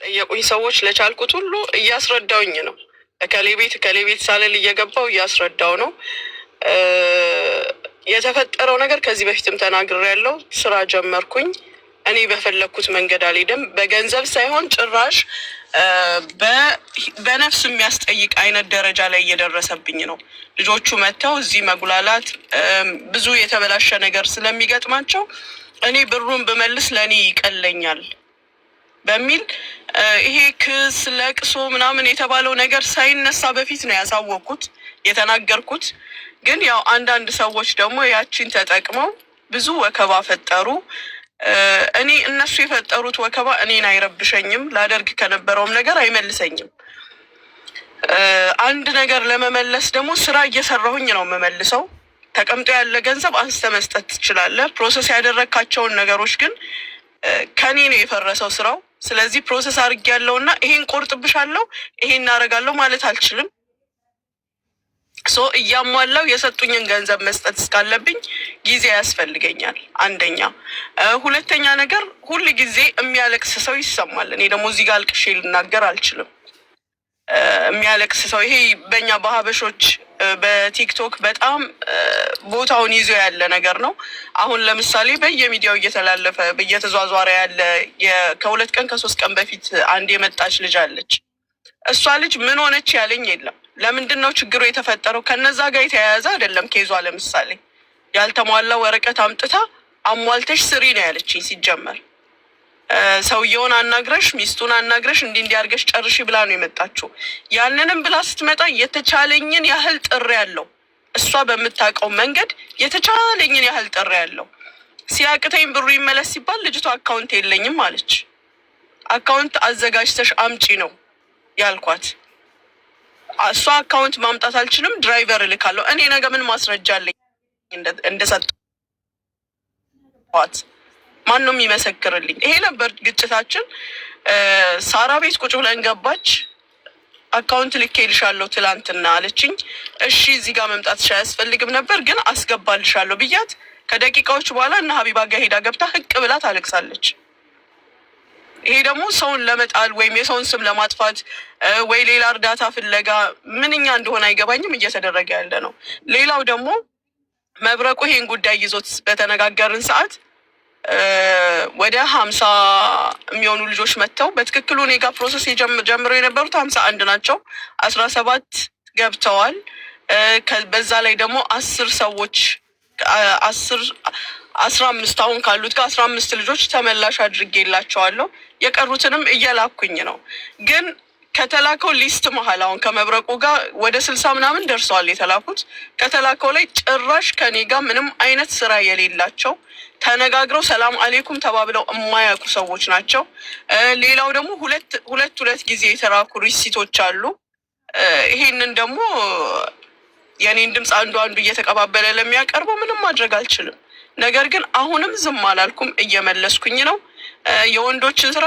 ጠየቁኝ ሰዎች ለቻልኩት ሁሉ እያስረዳውኝ ነው። ከሌ ቤት ሳልል እየገባው እያስረዳው ነው። የተፈጠረው ነገር ከዚህ በፊትም ተናግሬያለሁ። ስራ ጀመርኩኝ። እኔ በፈለግኩት መንገድ አልሄድም። በገንዘብ ሳይሆን ጭራሽ በነፍስ የሚያስጠይቅ አይነት ደረጃ ላይ እየደረሰብኝ ነው። ልጆቹ መጥተው እዚህ መጉላላት፣ ብዙ የተበላሸ ነገር ስለሚገጥማቸው እኔ ብሩን ብመልስ ለእኔ ይቀለኛል በሚል ይሄ ክስ ለቅሶ ምናምን የተባለው ነገር ሳይነሳ በፊት ነው ያሳወቅኩት የተናገርኩት። ግን ያው አንዳንድ ሰዎች ደግሞ ያቺን ተጠቅመው ብዙ ወከባ ፈጠሩ። እኔ እነሱ የፈጠሩት ወከባ እኔን አይረብሸኝም፣ ላደርግ ከነበረውም ነገር አይመልሰኝም። አንድ ነገር ለመመለስ ደግሞ ስራ እየሰራሁኝ ነው የምመልሰው። ተቀምጦ ያለ ገንዘብ አንስተ መስጠት ትችላለህ። ፕሮሰስ ያደረግካቸውን ነገሮች ግን ከኔ ነው የፈረሰው ስራው። ስለዚህ ፕሮሰስ አድርጌያለሁና ይሄን ቆርጥብሻለሁ፣ ይሄን እናደርጋለሁ ማለት አልችልም። እያሟላው የሰጡኝን ገንዘብ መስጠት እስካለብኝ ጊዜ ያስፈልገኛል። አንደኛ። ሁለተኛ ነገር ሁል ጊዜ የሚያለቅስ ሰው ይሰማል። እኔ ደግሞ እዚህ ጋር አልቅሼ ልናገር አልችልም። የሚያለቅስ ሰው ይሄ በእኛ በሀበሾች በቲክቶክ በጣም ቦታውን ይዞ ያለ ነገር ነው። አሁን ለምሳሌ በየሚዲያው እየተላለፈ እየተዟዟረ ያለ ከ2 ቀን ከ3 ቀን በፊት አንድ የመጣች ልጅ አለች። እሷ ልጅ ምን ሆነች ያለኝ የለም። ለምንድን ነው ችግሩ የተፈጠረው? ከነዛ ጋር የተያያዘ አይደለም ኬዟ። ለምሳሌ ያልተሟላ ወረቀት አምጥታ አሟልተሽ ስሪ ነው ያለችኝ። ሲጀመር ሰውየውን አናግረሽ ሚስቱን አናግረሽ እንዲያርገሽ ጨርሺ ብላ ነው የመጣችው። ያንንም ብላ ስትመጣ የተቻለኝን ያህል ጥሪ ያለው እሷ በምታውቀው መንገድ የተቻለኝን ያህል ጥሪ ያለው። ሲያቅተኝ ብሩ ይመለስ ሲባል ልጅቷ አካውንት የለኝም አለች። አካውንት አዘጋጅተሽ አምጪ ነው ያልኳት። እሷ አካውንት ማምጣት አልችልም፣ ድራይቨር እልካለሁ። እኔ ነገ ምን ማስረጃ አለኝ እንደሰጠኋት? ማን ነው የሚመሰክርልኝ? ይሄ ነበር ግጭታችን። ሳራ ቤት ቁጭ ብለን ገባች። አካውንት ልኬልሻለሁ ትላንትና አለችኝ። እሺ እዚህ ጋር መምጣትሽ አያስፈልግም ነበር ግን አስገባልሻለሁ ብያት ከደቂቃዎች በኋላ እና ሀቢባ ጋር ሄዳ ገብታ ህቅ ብላ ታለቅሳለች። ይሄ ደግሞ ሰውን ለመጣል ወይም የሰውን ስም ለማጥፋት ወይ ሌላ እርዳታ ፍለጋ ምንኛ እንደሆነ አይገባኝም እየተደረገ ያለ ነው። ሌላው ደግሞ መብረቁ ይሄን ጉዳይ ይዞት በተነጋገርን ሰዓት ወደ 50 የሚሆኑ ልጆች መጥተው በትክክሉ እኔ ጋር ፕሮሰስ ጀምረው የነበሩት 51 ናቸው። 17 ገብተዋል። በዛ ላይ ደግሞ 10 ሰዎች 15 አሁን ካሉት ጋር 15 ልጆች ተመላሽ አድርጌላቸዋለሁ። የቀሩትንም እየላኩኝ ነው። ግን ከተላከው ሊስት መሀል አሁን ከመብረቁ ጋር ወደ 60 ምናምን ደርሰዋል የተላኩት። ከተላከው ላይ ጭራሽ ከኔ ጋር ምንም አይነት ስራ የሌላቸው ተነጋግረው ሰላም አሌይኩም ተባብለው የማያውቁ ሰዎች ናቸው። ሌላው ደግሞ ሁለት ጊዜ የተላኩ ሪሲቶች አሉ። ይሄንን ደግሞ የኔን ድምፅ አንዱ እየተቀባበለ ለሚያቀርበው ምንም ማድረግ አልችልም። ነገር ግን አሁንም ዝም አላልኩም፣ እየመለስኩኝ ነው። የወንዶችን ስራ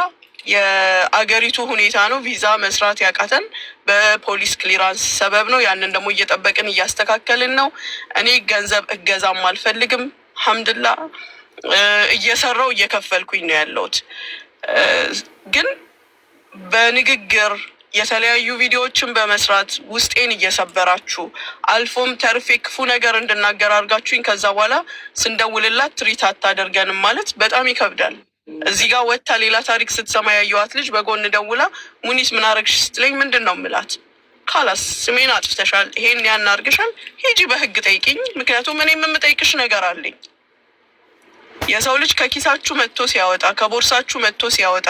የአገሪቱ ሁኔታ ነው። ቪዛ መስራት ያቃተን በፖሊስ ክሊራንስ ሰበብ ነው። ያንን ደግሞ እየጠበቅን እያስተካከልን ነው። እኔ ገንዘብ እገዛም አልፈልግም። ሐምድላ እየሰራው እየከፈልኩኝ ነው ያለሁት። ግን በንግግር የተለያዩ ቪዲዮዎችን በመስራት ውስጤን እየሰበራችሁ አልፎም ተርፌ ክፉ ነገር እንድናገር አድርጋችሁኝ ከዛ በኋላ ስንደውልላት ትሪት አታደርገንም ማለት በጣም ይከብዳል። እዚህ ጋር ወጥታ ሌላ ታሪክ ስትሰማ ያየዋት ልጅ በጎን ደውላ ሙኒስ ምን አረግሽ ስትለኝ ምንድን ነው ምላት? ካላስ ስሜን አጥፍተሻል፣ ይሄን ያን አድርገሻል፣ ሂጂ በህግ ጠይቂኝ። ምክንያቱም እኔ የምጠይቅሽ ነገር አለኝ። የሰው ልጅ ከኪሳችሁ መጥቶ ሲያወጣ ከቦርሳችሁ መጥቶ ሲያወጣ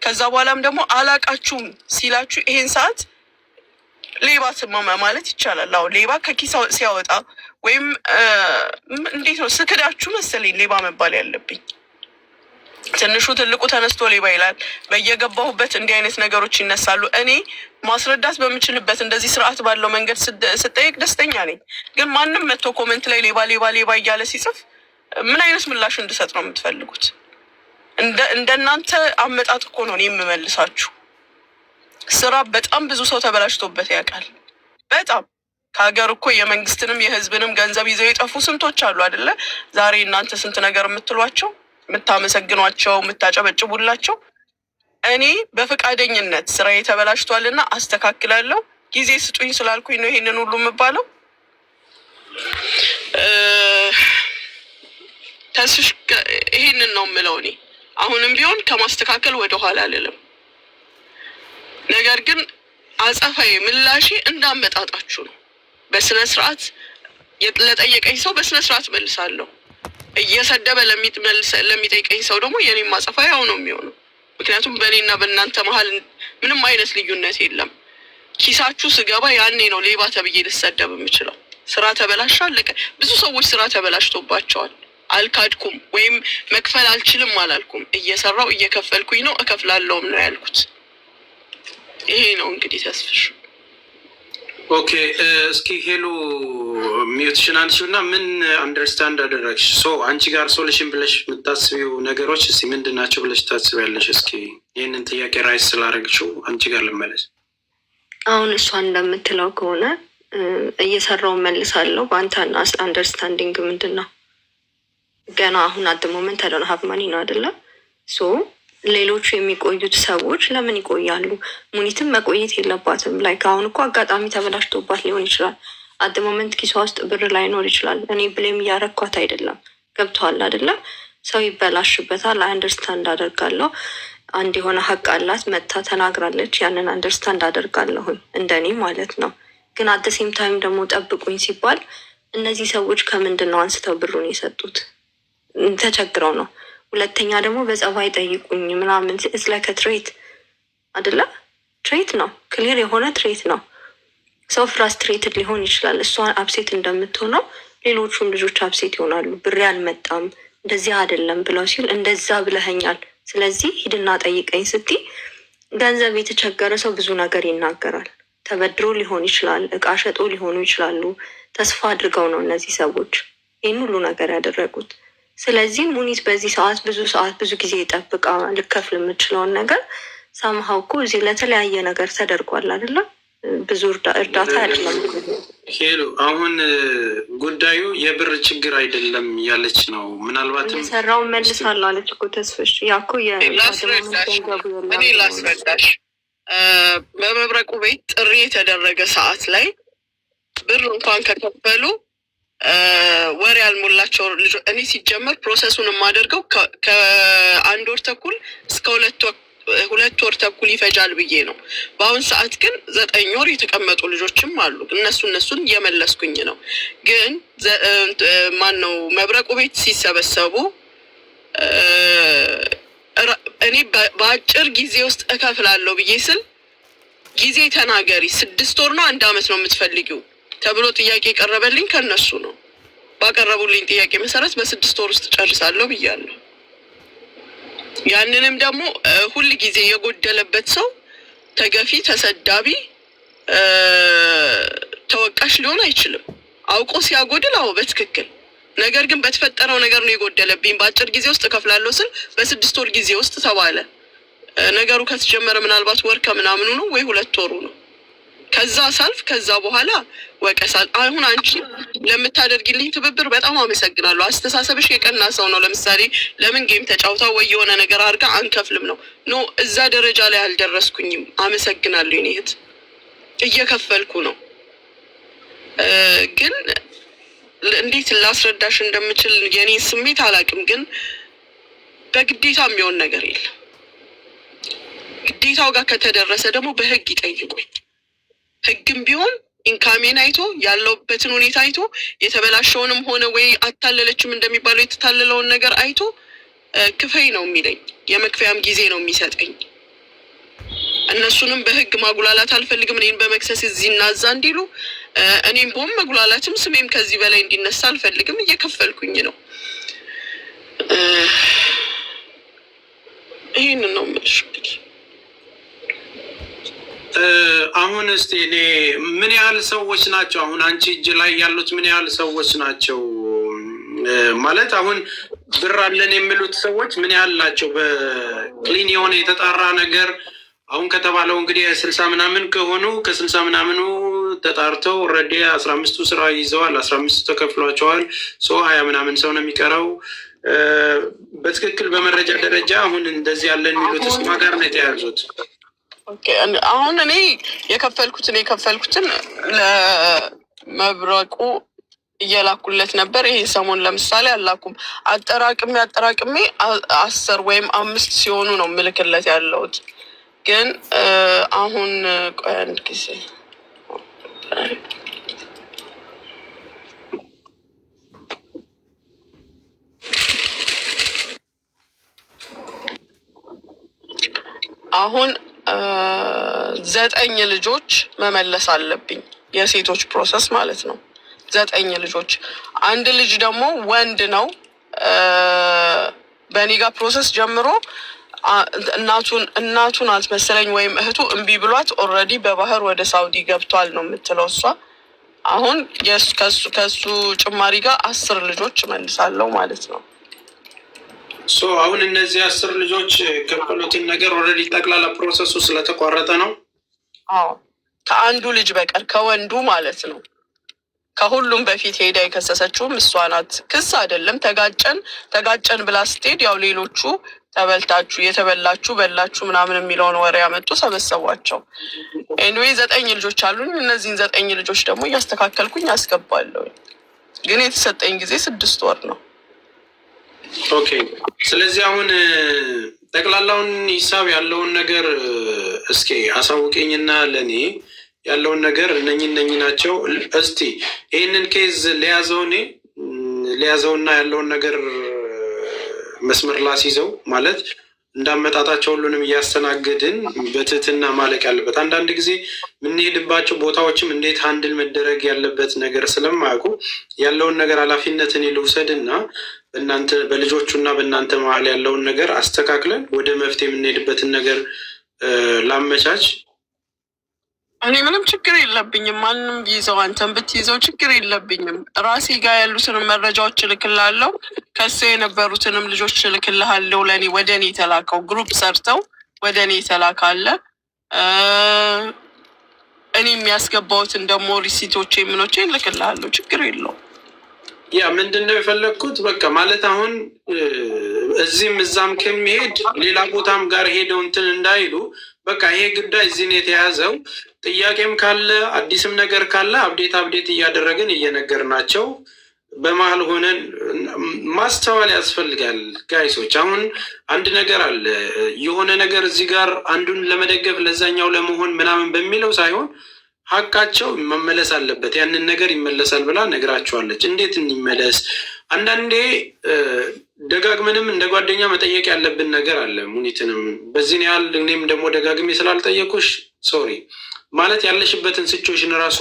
ከዛ በኋላም ደግሞ አላቃችሁም ሲላችሁ ይሄን ሰዓት ሌባ ስማማ ማለት ይቻላል። አዎ ሌባ ከኪሳ ሲያወጣ ወይም እንዴት ነው ስክዳችሁ መሰለኝ ሌባ መባል ያለብኝ። ትንሹ ትልቁ ተነስቶ ሌባ ይላል። በየገባሁበት እንዲህ አይነት ነገሮች ይነሳሉ። እኔ ማስረዳት በምችልበት እንደዚህ ስርዓት ባለው መንገድ ስጠይቅ ደስተኛ ነኝ። ግን ማንም መጥቶ ኮሜንት ላይ ሌባ ሌባ ሌባ እያለ ሲጽፍ ምን አይነት ምላሽ እንድሰጥ ነው የምትፈልጉት? እንደናንተ አመጣጥ እኮ ነው የምመልሳችሁ። ስራ በጣም ብዙ ሰው ተበላሽቶበት ያውቃል። በጣም ከሀገር እኮ የመንግስትንም የህዝብንም ገንዘብ ይዘው የጠፉ ስንቶች አሉ አይደለ? ዛሬ እናንተ ስንት ነገር የምትሏቸው፣ የምታመሰግኗቸው፣ የምታጨበጭቡላቸው። እኔ በፈቃደኝነት ስራዬ ተበላሽቷልና አስተካክላለሁ። ጊዜ ስጡኝ ስላልኩኝ ነው ይሄንን ሁሉ የምባለው። ተስሽ ይሄንን ነው የምለው እኔ አሁንም ቢሆን ከማስተካከል ወደኋላ አልልም። ነገር ግን አጸፋዬ ምላሼ እንዳመጣጣችሁ ነው። በስነ ስርዓት ለጠየቀኝ ሰው በስነ ስርዓት መልሳለሁ። እየሰደበ ለሚጠይቀኝ ሰው ደግሞ የኔም አጸፋ ያው ነው የሚሆነው። ምክንያቱም በእኔና በእናንተ መሀል ምንም አይነት ልዩነት የለም። ኪሳችሁ ስገባ ያኔ ነው ሌባ ተብዬ ልሰደብ የምችለው። ስራ ተበላሻ አለቀ። ብዙ ሰዎች ስራ ተበላሽቶባቸዋል። አልካድኩም ወይም መክፈል አልችልም አላልኩም። እየሰራው እየከፈልኩኝ ነው፣ እከፍላለሁም ነው ያልኩት። ይሄ ነው እንግዲህ ተስፍሽ። ኦኬ እስኪ ሄሎ ሚውትሽን አንቺው እና ምን አንደርስታንድ አደረግሽ? አንቺ ጋር ሶሉሽን ብለሽ የምታስቢው ነገሮች እስኪ ምንድን ናቸው ብለሽ ታስቢያለሽ? እስኪ ይህንን ጥያቄ ራይስ ስላደረግሽው አንቺ ጋር ልመለስ። አሁን እሷ እንደምትለው ከሆነ እየሰራው መልሳለሁ። በአንተ አንደርስታንዲንግ ምንድን ነው? ገና አሁን አት ሞመንት አለ ሀብ ማኒ ነው አይደለ? ሌሎቹ የሚቆዩት ሰዎች ለምን ይቆያሉ? ሙኒትም መቆየት የለባትም። ላይክ አሁን እኮ አጋጣሚ ተበላሽቶባት ሊሆን ይችላል። አት ሞመንት ኪሷ ውስጥ ብር ላይኖር ይችላል። እኔ ብሌም እያረኳት አይደለም። ገብቶሃል አይደለም? ሰው ይበላሽበታል። አንደርስታንድ አደርጋለሁ። አንድ የሆነ ሀቅ አላት፣ መታ ተናግራለች። ያንን አንደርስታንድ አደርጋለሁኝ እንደኔ ማለት ነው። ግን አት ሴም ታይም ደግሞ ጠብቁኝ ሲባል እነዚህ ሰዎች ከምንድን ነው አንስተው ብሩን የሰጡት? ተቸግረው ነው። ሁለተኛ ደግሞ በጸባይ ጠይቁኝ ምናምን እስላከ ትሬት አደለ? ትሬት ነው፣ ክሊር የሆነ ትሬት ነው። ሰው ፍራስትሬትድ ሊሆን ይችላል። እሷ አብሴት እንደምትሆነው ሌሎቹም ልጆች አብሴት ይሆናሉ። ብሬ አልመጣም እንደዚህ አይደለም ብለው ሲል እንደዛ ብለኸኛል፣ ስለዚህ ሂድና ጠይቀኝ ስትይ ገንዘብ የተቸገረ ሰው ብዙ ነገር ይናገራል። ተበድሮ ሊሆን ይችላል፣ እቃ ሸጦ ሊሆኑ ይችላሉ። ተስፋ አድርገው ነው እነዚህ ሰዎች ይህን ሁሉ ነገር ያደረጉት። ስለዚህ ሙኒት በዚህ ሰዓት ብዙ ጊዜ ጠብቃ ልከፍል የምችለውን ነገር ሳምሃው እኮ እዚህ ለተለያየ ነገር ተደርጓል አይደለም? ብዙ እርዳታ አይደለም። ሄሎ አሁን ጉዳዩ የብር ችግር አይደለም ያለች ነው። ምናልባትም የሰራውን መልሳለሁ አለች እኮ ተስፍሽ። ያ እኮ እኔ ላስረዳሽ። በመብረቁ ቤት ጥሪ የተደረገ ሰዓት ላይ ብር እንኳን ከከፈሉ ወር ያልሞላቸው ልጆች እኔ ሲጀመር ፕሮሰሱን የማደርገው ከአንድ ወር ተኩል እስከ 2 ወር ተኩል ይፈጃል ብዬ ነው። በአሁን ሰዓት ግን 9 ወር የተቀመጡ ልጆችም አሉ። እነሱን እየመለስኩኝ ነው። ግን ማን ነው መብረቁ ቤት ሲሰበሰቡ እኔ በአጭር ጊዜ ውስጥ እከፍላለሁ ብዬ ስል ጊዜ ተናገሪ፣ 6 ወር ነው 1 አመት ነው የምትፈልጊው ተብሎ ጥያቄ የቀረበልኝ ከነሱ ነው። ባቀረቡልኝ ጥያቄ መሰረት በ6 ወር ውስጥ ጨርሳለሁ ብያለሁ። ያንንም ደግሞ ሁል ጊዜ የጎደለበት ሰው ተገፊ፣ ተሰዳቢ፣ ተወቃሽ ሊሆን አይችልም። አውቆ ሲያጎድል አዎ በትክክል ነገር ግን በተፈጠረው ነገር ነው የጎደለብኝ። በአጭር ጊዜ ውስጥ እከፍላለሁ ስል በ6 ወር ጊዜ ውስጥ ተባለ። ነገሩ ከተጀመረ ምናልባት ወር ከምናምኑ ነው ወይ 2 ወሩ ነው። ከዛ ሳልፍ ከዛ በኋላ ወቀሳል። አሁን አንቺ ለምታደርጊልኝ ትብብር በጣም አመሰግናለሁ። አስተሳሰብሽ የቀና ሰው ነው። ለምሳሌ ለምን ጌም ተጫውታ ወይ የሆነ ነገር አድርጋ አንከፍልም ነው። ኖ እዛ ደረጃ ላይ አልደረስኩኝም። አመሰግናለሁ። የኔ እህት እየከፈልኩ ነው። ግን እንዴት ላስረዳሽ እንደምችል የኔ ስሜት አላውቅም። ግን በግዴታ የሚሆን ነገር የለም። ግዴታው ጋር ከተደረሰ ደግሞ በህግ ይጠይቁኝ። ህግም ቢሆን ኢንካሜን አይቶ ያለውበትን ሁኔታ አይቶ የተበላሸውንም ሆነ ወይ አታለለችም እንደሚባለው የተታለለውን ነገር አይቶ ክፈይ ነው የሚለኝ። የመክፈያም ጊዜ ነው የሚሰጠኝ። እነሱንም በህግ ማጉላላት አልፈልግም። እኔን በመክሰስ እዚህ እና እዛ እንዲሉ እኔም ቦም መጉላላትም ስሜም ከዚህ በላይ እንዲነሳ አልፈልግም። እየከፈልኩኝ ነው። ይህንን ነው የምልሽ እንግዲህ። አሁን እስቲ እኔ ምን ያህል ሰዎች ናቸው አሁን አንቺ እጅ ላይ ያሉት? ምን ያህል ሰዎች ናቸው ማለት አሁን ብር አለን የሚሉት ሰዎች ምን ያህል ናቸው? በክሊን የሆነ የተጣራ ነገር አሁን ከተባለው እንግዲህ 60 ምናምን ከሆኑ ከ60 ምናምኑ ተጣርተው ኦልሬዲ 15ቱ ስራ ይዘዋል። 15ቱ ተከፍሏቸዋል። 20 ምናምን ሰው ነው የሚቀረው። በትክክል በመረጃ ደረጃ አሁን እንደዚህ ያለ የሚሉት እስማ ጋር ነው የተያዙት? አሁን እኔ የከፈልኩትን ለመብረቁ እየላኩለት ነበር። ይሄ ሰሞን ለምሳሌ አላኩም። አጠራቅሜ 10 ወይም 5 ሲሆኑ ነው ምልክለት ያለሁት። ግን አሁን ቆይ አንድ ጊዜ አሁን 9 ልጆች መመለስ አለብኝ። የሴቶች ፕሮሰስ ማለት ነው። 9 ልጆች። አንድ ልጅ ደግሞ ወንድ ነው። በእኔ ጋር ፕሮሰስ ጀምሮ እናቱን አልመሰለኝ ወይም እህቱ እምቢ ብሏት ኦልሬዲ በባህር ወደ ሳውዲ ገብቷል ነው የምትለው እሷ። አሁን ከሱ ጭማሪ ጋር 10 ልጆች እመልሳለሁ ማለት ነው። አሁን እነዚህ 10 ልጆች ከፈሉትን ነገር ኦልሬዲ ጠቅላላ ፕሮሰሱ ስለተቋረጠ ነው። አዎ ከአንዱ ልጅ በቀር ከወንዱ ማለት ነው። ከሁሉም በፊት ሄዳ የከሰሰችውም እሷ ናት። ክስ አይደለም ተጋጨን ብላ ስትሄድ ያው ሌሎቹ የተበላችሁ በላችሁ ምናምን የሚለውን ወሬ ያመጡ ሰበሰቧቸው። ኤኒዌይ 9 ልጆች አሉኝ። እነዚህን 9 ልጆች ደግሞ እያስተካከልኩኝ አስገባለሁ። ግን የተሰጠኝ ጊዜ 6 ወር ነው። ኦኬ። ስለዚህ አሁን ጠቅላላውን ሂሳብ ያለውን ነገር እስኪ አሳውቀኝና ለእኔ ያለውን ነገር እነኝ ናቸው። እስቲ ይህንን ኬዝ ሊያዘውና ያለውን ነገር መስመር ላስይዘው ማለት እንዳመጣጣቸው ሁሉንም እያስተናገድን በትህትና ማለቅ ያለበት። አንዳንድ ጊዜ የምንሄድባቸው ቦታዎችም እንዴት ሀንድል መደረግ ያለበት ነገር ስለማያውቁ ያለውን ነገር ኃላፊነትን ልውሰድና በልጆቹና በእናንተ መሀል ያለውን ነገር አስተካክለን ወደ መፍትሄ የምንሄድበትን ነገር ላመቻች። እኔ ምንም ችግር የለብኝም። ማንም ቢይዘው አንተን ብትይዘው ችግር የለብኝም። ራሴ ጋር ያሉትንም መረጃዎች እልክልሃለሁ። ከሱ የነበሩትንም ልጆች እልክልሃለሁ። ለእኔ ወደ እኔ የተላከው ግሩፕ ሰርተው ወደ እኔ የተላካለ እኔ የሚያስገባውትን ደግሞ ሪሲቶች የምኖች እልክልሃለሁ። ችግር የለውም። ያ ምንድነው የፈለግኩት በቃ ማለት አሁን እዚህም እዛም ከሚሄድ ሌላ ቦታም ጋር ሄደው እንትን እንዳይሉ በቃ ይሄ ጉዳይ እዚህ ነው የተያዘው። ጥያቄም ካለ አዲስም ነገር ካለ አብዴት እያደረግን እየነገርናቸው በመሀል ሆነን ማስተዋል ያስፈልጋል። ጋይሶች አሁን አንድ ነገር አለ። የሆነ ነገር እዚህ ጋር አንዱን ለመደገፍ ለዛኛው ለመሆን ምናምን በሚለው ሳይሆን ሀቃቸው መመለስ አለበት። ያንን ነገር ይመለሳል ብላ ነግራቸዋለች። እንዴት እንመለስ? አንዳንዴ ደጋግመንም እንደ ጓደኛ መጠየቅ ያለብን ነገር አለ። ሙኒትንም በዚህን ያህል እኔም ደግሞ ደጋግሜ ስላልጠየቁሽ ሶሪ ማለት ያለሽበትን ሲቹዌሽን ራሱ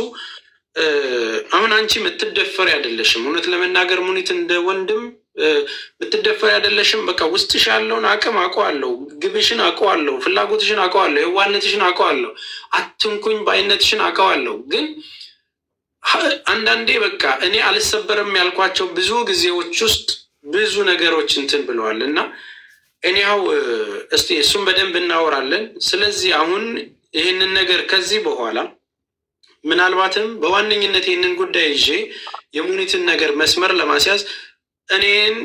አሁን አንቺ የምትደፈሪ አይደለሽም። እውነት ለመናገር ሙኒት እንደ ወንድም የምትደፈሪ አይደለሽም። በቃ ውስጥሽ ያለውን አቅም አውቀዋለሁ፣ ግብሽን አውቀዋለሁ፣ ፍላጎትሽን አውቀዋለሁ፣ የዋህነትሽን አውቀዋለሁ፣ አትንኩኝ በአይነትሽን አውቀዋለሁ። ግን አንዳንዴ በቃ እኔ አልሰበርም ያልኳቸው ብዙ ጊዜዎች ውስጥ ብዙ ነገሮች እንትን ብለዋል እና እኔው እስቲ እሱም በደንብ እናወራለን። ስለዚህ አሁን ይህንን ነገር ከዚህ በኋላ ምናልባትም በዋነኝነት ይህንን ጉዳይ ይዤ የሙኒትን ነገር መስመር ለማስያዝ እኔን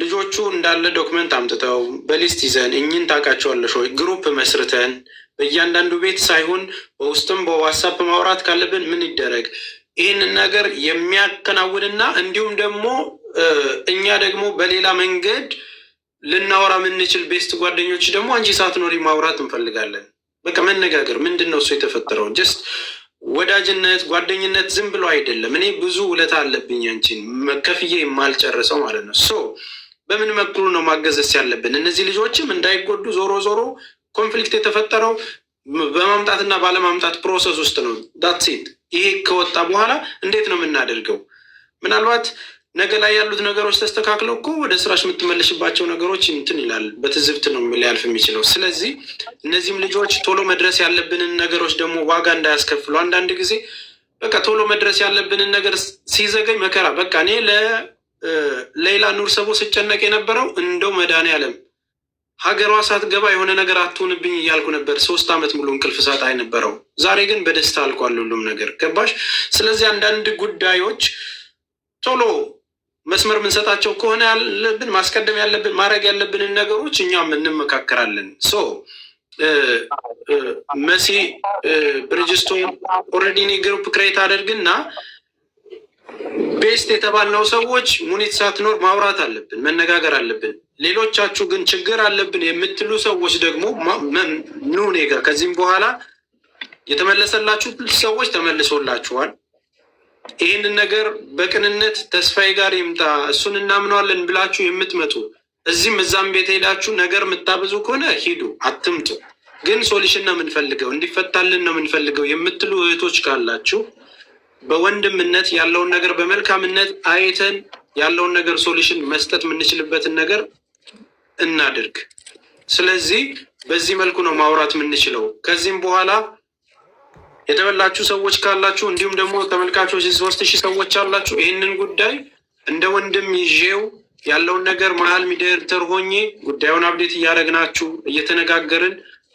ልጆቹ እንዳለ ዶክመንት አምጥተው በሊስት ይዘን እኝን ታውቃቸዋለሽ ወይ ግሩፕ መስርተን በእያንዳንዱ ቤት ሳይሆን በውስጥም በዋትሳፕ ማውራት ካለብን ምን ይደረግ ይህንን ነገር የሚያከናውንና እንዲሁም ደግሞ እኛ ደግሞ በሌላ መንገድ ልናወራ የምንችል ቤስት ጓደኞች ደግሞ አንቺ ሳትኖሪ ማውራት እንፈልጋለን። በቃ መነጋገር ምንድን ነው እሱ የተፈጠረው ጀስት ወዳጅነት ጓደኝነት ዝም ብሎ አይደለም። እኔ ብዙ ውለታ አለብኝ አንቺን መከፍዬ የማልጨርሰው ማለት ነው። በምን መክሉ ነው ማገዘስ ያለብን? እነዚህ ልጆችም እንዳይጎዱ ዞሮ ኮንፍሊክት የተፈጠረው በማምጣትና ባለማምጣት ፕሮሰስ ውስጥ ነው። ዳትሴት ይሄ ከወጣ በኋላ እንዴት ነው የምናደርገው? ምናልባት ነገ ላይ ያሉት ነገሮች ተስተካክለው እኮ ወደ ስራሽ የምትመለሽባቸው ነገሮች እንትን ይላል። በትዝብት ነው ሊያልፍ የሚችለው። ስለዚህ እነዚህም ልጆች ቶሎ መድረስ ያለብንን ነገሮች ደግሞ ዋጋ እንዳያስከፍሉ አንዳንድ ጊዜ በቃ ቶሎ መድረስ ያለብንን ነገር ሲዘገኝ መከራ በቃ እኔ ለሌላ ኑር ሰቦ ስጨነቅ የነበረው እንደው መድኃኒዓለም ሀገሯ ሳትገባ የሆነ ነገር አትሆንብኝ እያልኩ ነበር። 3 ዓመት ሙሉ እንቅልፍ ሳጣ የነበረው። ዛሬ ግን በደስታ አልቋል ሁሉም ነገር ገባሽ? ስለዚህ አንዳንድ ጉዳዮች ቶሎ መስመር የምንሰጣቸው ከሆነ ያለብን ማስቀደም ያለብን ማድረግ ያለብንን ነገሮች እኛም እንመካከራለን። መሲ ብሪጅስቶን ኦልሬዲ እኔ ግሩፕ ክሬት አደርግና ቤስት የተባልነው ሰዎች ሙኒት ሳትኖር ማውራት አለብን፣ መነጋገር አለብን። ሌሎቻችሁ ግን ችግር አለብን የምትሉ ሰዎች ደግሞ ኑ እኔ ጋር። ከዚህም በኋላ የተመለሰላችሁ ሰዎች ተመልሶላችኋል። ይህንን ነገር በቅንነት ተስፋዬ ጋር ይምጣ እሱን እናምነዋለን ብላችሁ የምትመጡ እዚህም እዛም ቤት ሄዳችሁ ነገር የምታበዙ ከሆነ ሂዱ፣ አትምጡ። ግን ሶሉሽን ነው የምንፈልገው፣ እንዲፈታልን ነው የምንፈልገው የምትሉ እህቶች ካላችሁ በወንድምነት ያለውን ነገር በመልካምነት አይተን ያለውን ነገር ሶሉሽን መስጠት የምንችልበትን ነገር እናድርግ። ስለዚህ በዚህ መልኩ ነው ማውራት የምንችለው። ከዚህም በኋላ የተበላችሁ ሰዎች ካላችሁ እንዲሁም ደግሞ ተመልካቾች 3000 ሰዎች አላችሁ፣ ይህንን ጉዳይ እንደ ወንድም ይዤው ያለውን ነገር መሀል ሚዲያተር ሆኜ ጉዳዩን አብዴት እያደረግናችሁ እየተነጋገርን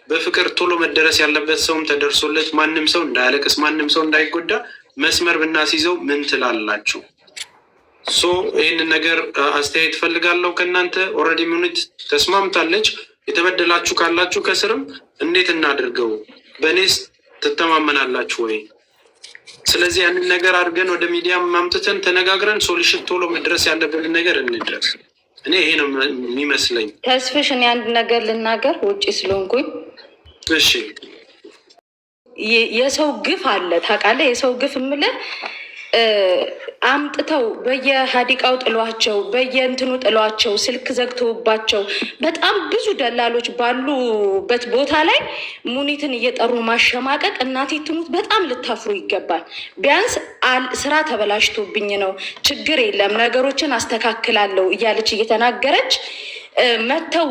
በፍቅር ቶሎ መደረስ ያለበት ሰውም ተደርሶለት ማንም ሰው እንዳያለቅስ ማንም ሰው እንዳይጎዳ መስመር ብናስይዘው ምን ትላላችሁ? ይህንን ነገር አስተያየት ፈልጋለሁ ከእናንተ። ኦልሬዲ ሙኒት ተስማምታለች። የተበደላችሁ ካላችሁ ከስርም እንዴት እናድርገው? በእኔስ ትተማመናላችሁ ወይ? ስለዚህ ያንን ነገር አድርገን ወደ ሚዲያ ማምጥተን ተነጋግረን ሶሉሽን ቶሎ መድረስ ያለብንን ነገር እንድረስ። እኔ ይሄ ነው የሚመስለኝ። ተስፍሽ እኔ አንድ ነገር ልናገር ውጭ ስለሆንኩኝ። እሺ የሰው ግፍ አለ ታውቃለህ? የሰው ግፍ የምልህ አምጥተው በየሀዲቃው ጥሏቸው በየእንትኑ ጥሏቸው ስልክ ዘግተውባቸው በጣም ብዙ ደላሎች ባሉበት ቦታ ላይ ሙኒትን እየጠሩ ማሸማቀቅ፣ እናቴ ትሙት በጣም ልታፍሩ ይገባል። ቢያንስ ስራ ተበላሽቶብኝ ነው ችግር የለም ነገሮችን አስተካክላለሁ እያለች እየተናገረች መተው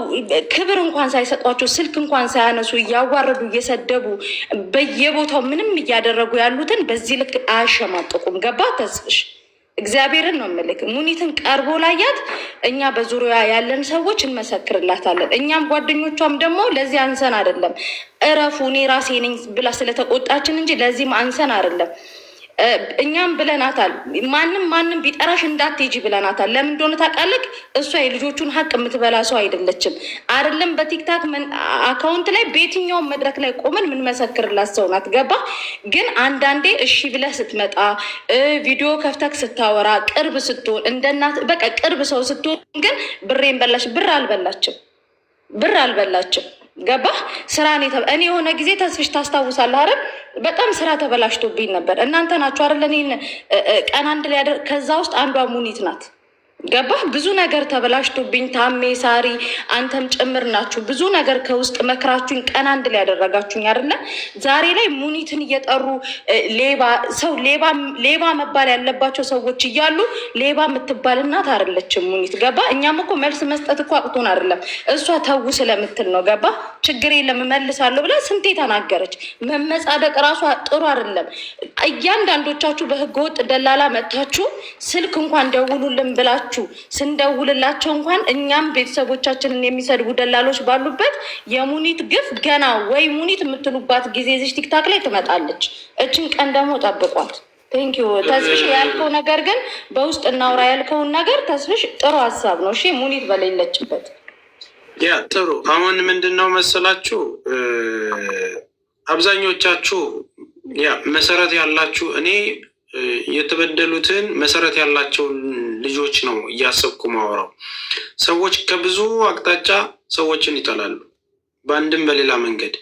ክብር እንኳን ሳይሰጧቸው ስልክ እንኳን ሳያነሱ እያዋረዱ እየሰደቡ በየቦታው ምንም እያደረጉ ያሉትን በዚህ ልክ አያሸማቅቁም። ገባ ተስፍሽ? እግዚአብሔርን ነው የምልክ። ሙኒትን ቀርቦ ላያት እኛ በዙሪያ ያለን ሰዎች እንመሰክርላታለን። እኛም ጓደኞቿም ደግሞ ለዚህ አንሰን አይደለም እረፉ እኔ ራሴ ነኝ ብላ ስለተቆጣችን እንጂ ለዚህም አንሰን አይደለም። እኛም ብለናታል። ማንም ቢጠራሽ እንዳትሄጂ ብለናታል። ለምን እንደሆነ ታውቃለህ? እሷ የልጆቹን ሀቅ የምትበላ ሰው አይደለችም። አይደለም በቲክታክ አካውንት ላይ በየትኛውም መድረክ ላይ ቆመን የምንመሰክርላት ሰው ናት። ገባ? ግን አንዳንዴ እሺ ብለህ ስትመጣ ቪዲዮ ከፍተክ ስታወራ ቅርብ ስትሆን እንደናት በቃ ቅርብ ሰው ስትሆን ግን ብሬን በላሽ። ብር አልበላችም። ገባ? ስራን እኔ የሆነ ጊዜ ተስፍሽ ታስታውሳለህ አይደል? በጣም ስራ ተበላሽቶብኝ ነበር። እናንተ ናችሁ አይደል እኔን ቀን አንድ ላይ ከዛ ውስጥ አንዷ ሙኒት ናት። ገባህ? ብዙ ነገር ተበላሽቶብኝ ታሜ ሳሪ አንተም ጭምር ናችሁ ብዙ ነገር ከውስጥ መክራችሁኝ ቀን አንድ ላይ ያደረጋችሁኝ አይደለ? ዛሬ ላይ ሙኒትን እየጠሩ ሌባ መባል ያለባቸው ሰዎች እያሉ ሌባ የምትባል እናት አይደለችም ሙኒት። ገባ? እኛም እኮ መልስ መስጠት እኮ አቅቶን አይደለም እሷ ተው ስለምትል ነው። ገባ? ችግር የለም እመልሳለሁ ብላ ስንቴ ተናገረች። መመጻደቅ ራሷ ጥሩ አይደለም። እያንዳንዶቻችሁ በህገወጥ ደላላ መታችሁ ስልክ እንኳን ደውሉልን ብላችሁ ስንደውልላቸው እንኳን እኛም ቤተሰቦቻችንን የሚሰድቡ ደላሎች ባሉበት የሙኒት ግፍ ገና ወይ ሙኒት የምትሉባት ጊዜ እዚህ ቲክታክ ላይ ትመጣለች። እችን ቀን ደግሞ ጠብቋት። ቴንኪዩ ተስፍሽ። ያልከው ነገር ግን በውስጥ እናውራ ያልከውን ነገር ተስፍሽ ጥሩ ሀሳብ ነው። እሺ ሙኒት በሌለችበት ያ ጥሩ። አሁን ምንድን ነው መሰላችሁ አብዛኞቻችሁ ያ መሰረት ያላችሁ እኔ የተበደሉትን መሰረት ያላቸውን ልጆች ነው እያሰብኩ ማወራው። ሰዎች ከብዙ አቅጣጫ ሰዎችን ይጠላሉ በአንድም በሌላ መንገድ።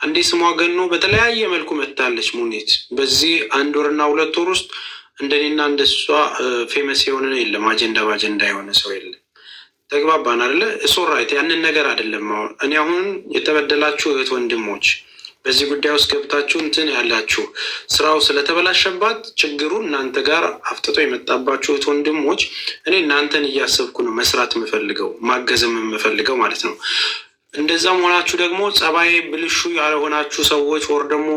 አንዴ ስሟ ገኖ በተለያየ መልኩ መታለች ሙኒት። በዚህ 1 ወርና 2 ወር ውስጥ እንደኔና እንደሷ ፌመስ የሆነ የለም፣ አጀንዳ በአጀንዳ የሆነ ሰው የለም። ተግባባን አይደለ? ሶራይት ያንን ነገር አይደለም። እኔ አሁን የተበደላችሁ እህት ወንድሞች በዚህ ጉዳይ ውስጥ ገብታችሁ እንትን ያላችሁ ስራው ስለተበላሸባት ችግሩ እናንተ ጋር አፍጥጦ የመጣባችሁ ወንድሞች እኔ እናንተን እያሰብኩ ነው መስራት የምፈልገው ማገዝም የምፈልገው ማለት ነው። እንደዛ መሆናችሁ ደግሞ ጸባይ ብልሹ ያልሆናችሁ ሰዎች ወር ደግሞ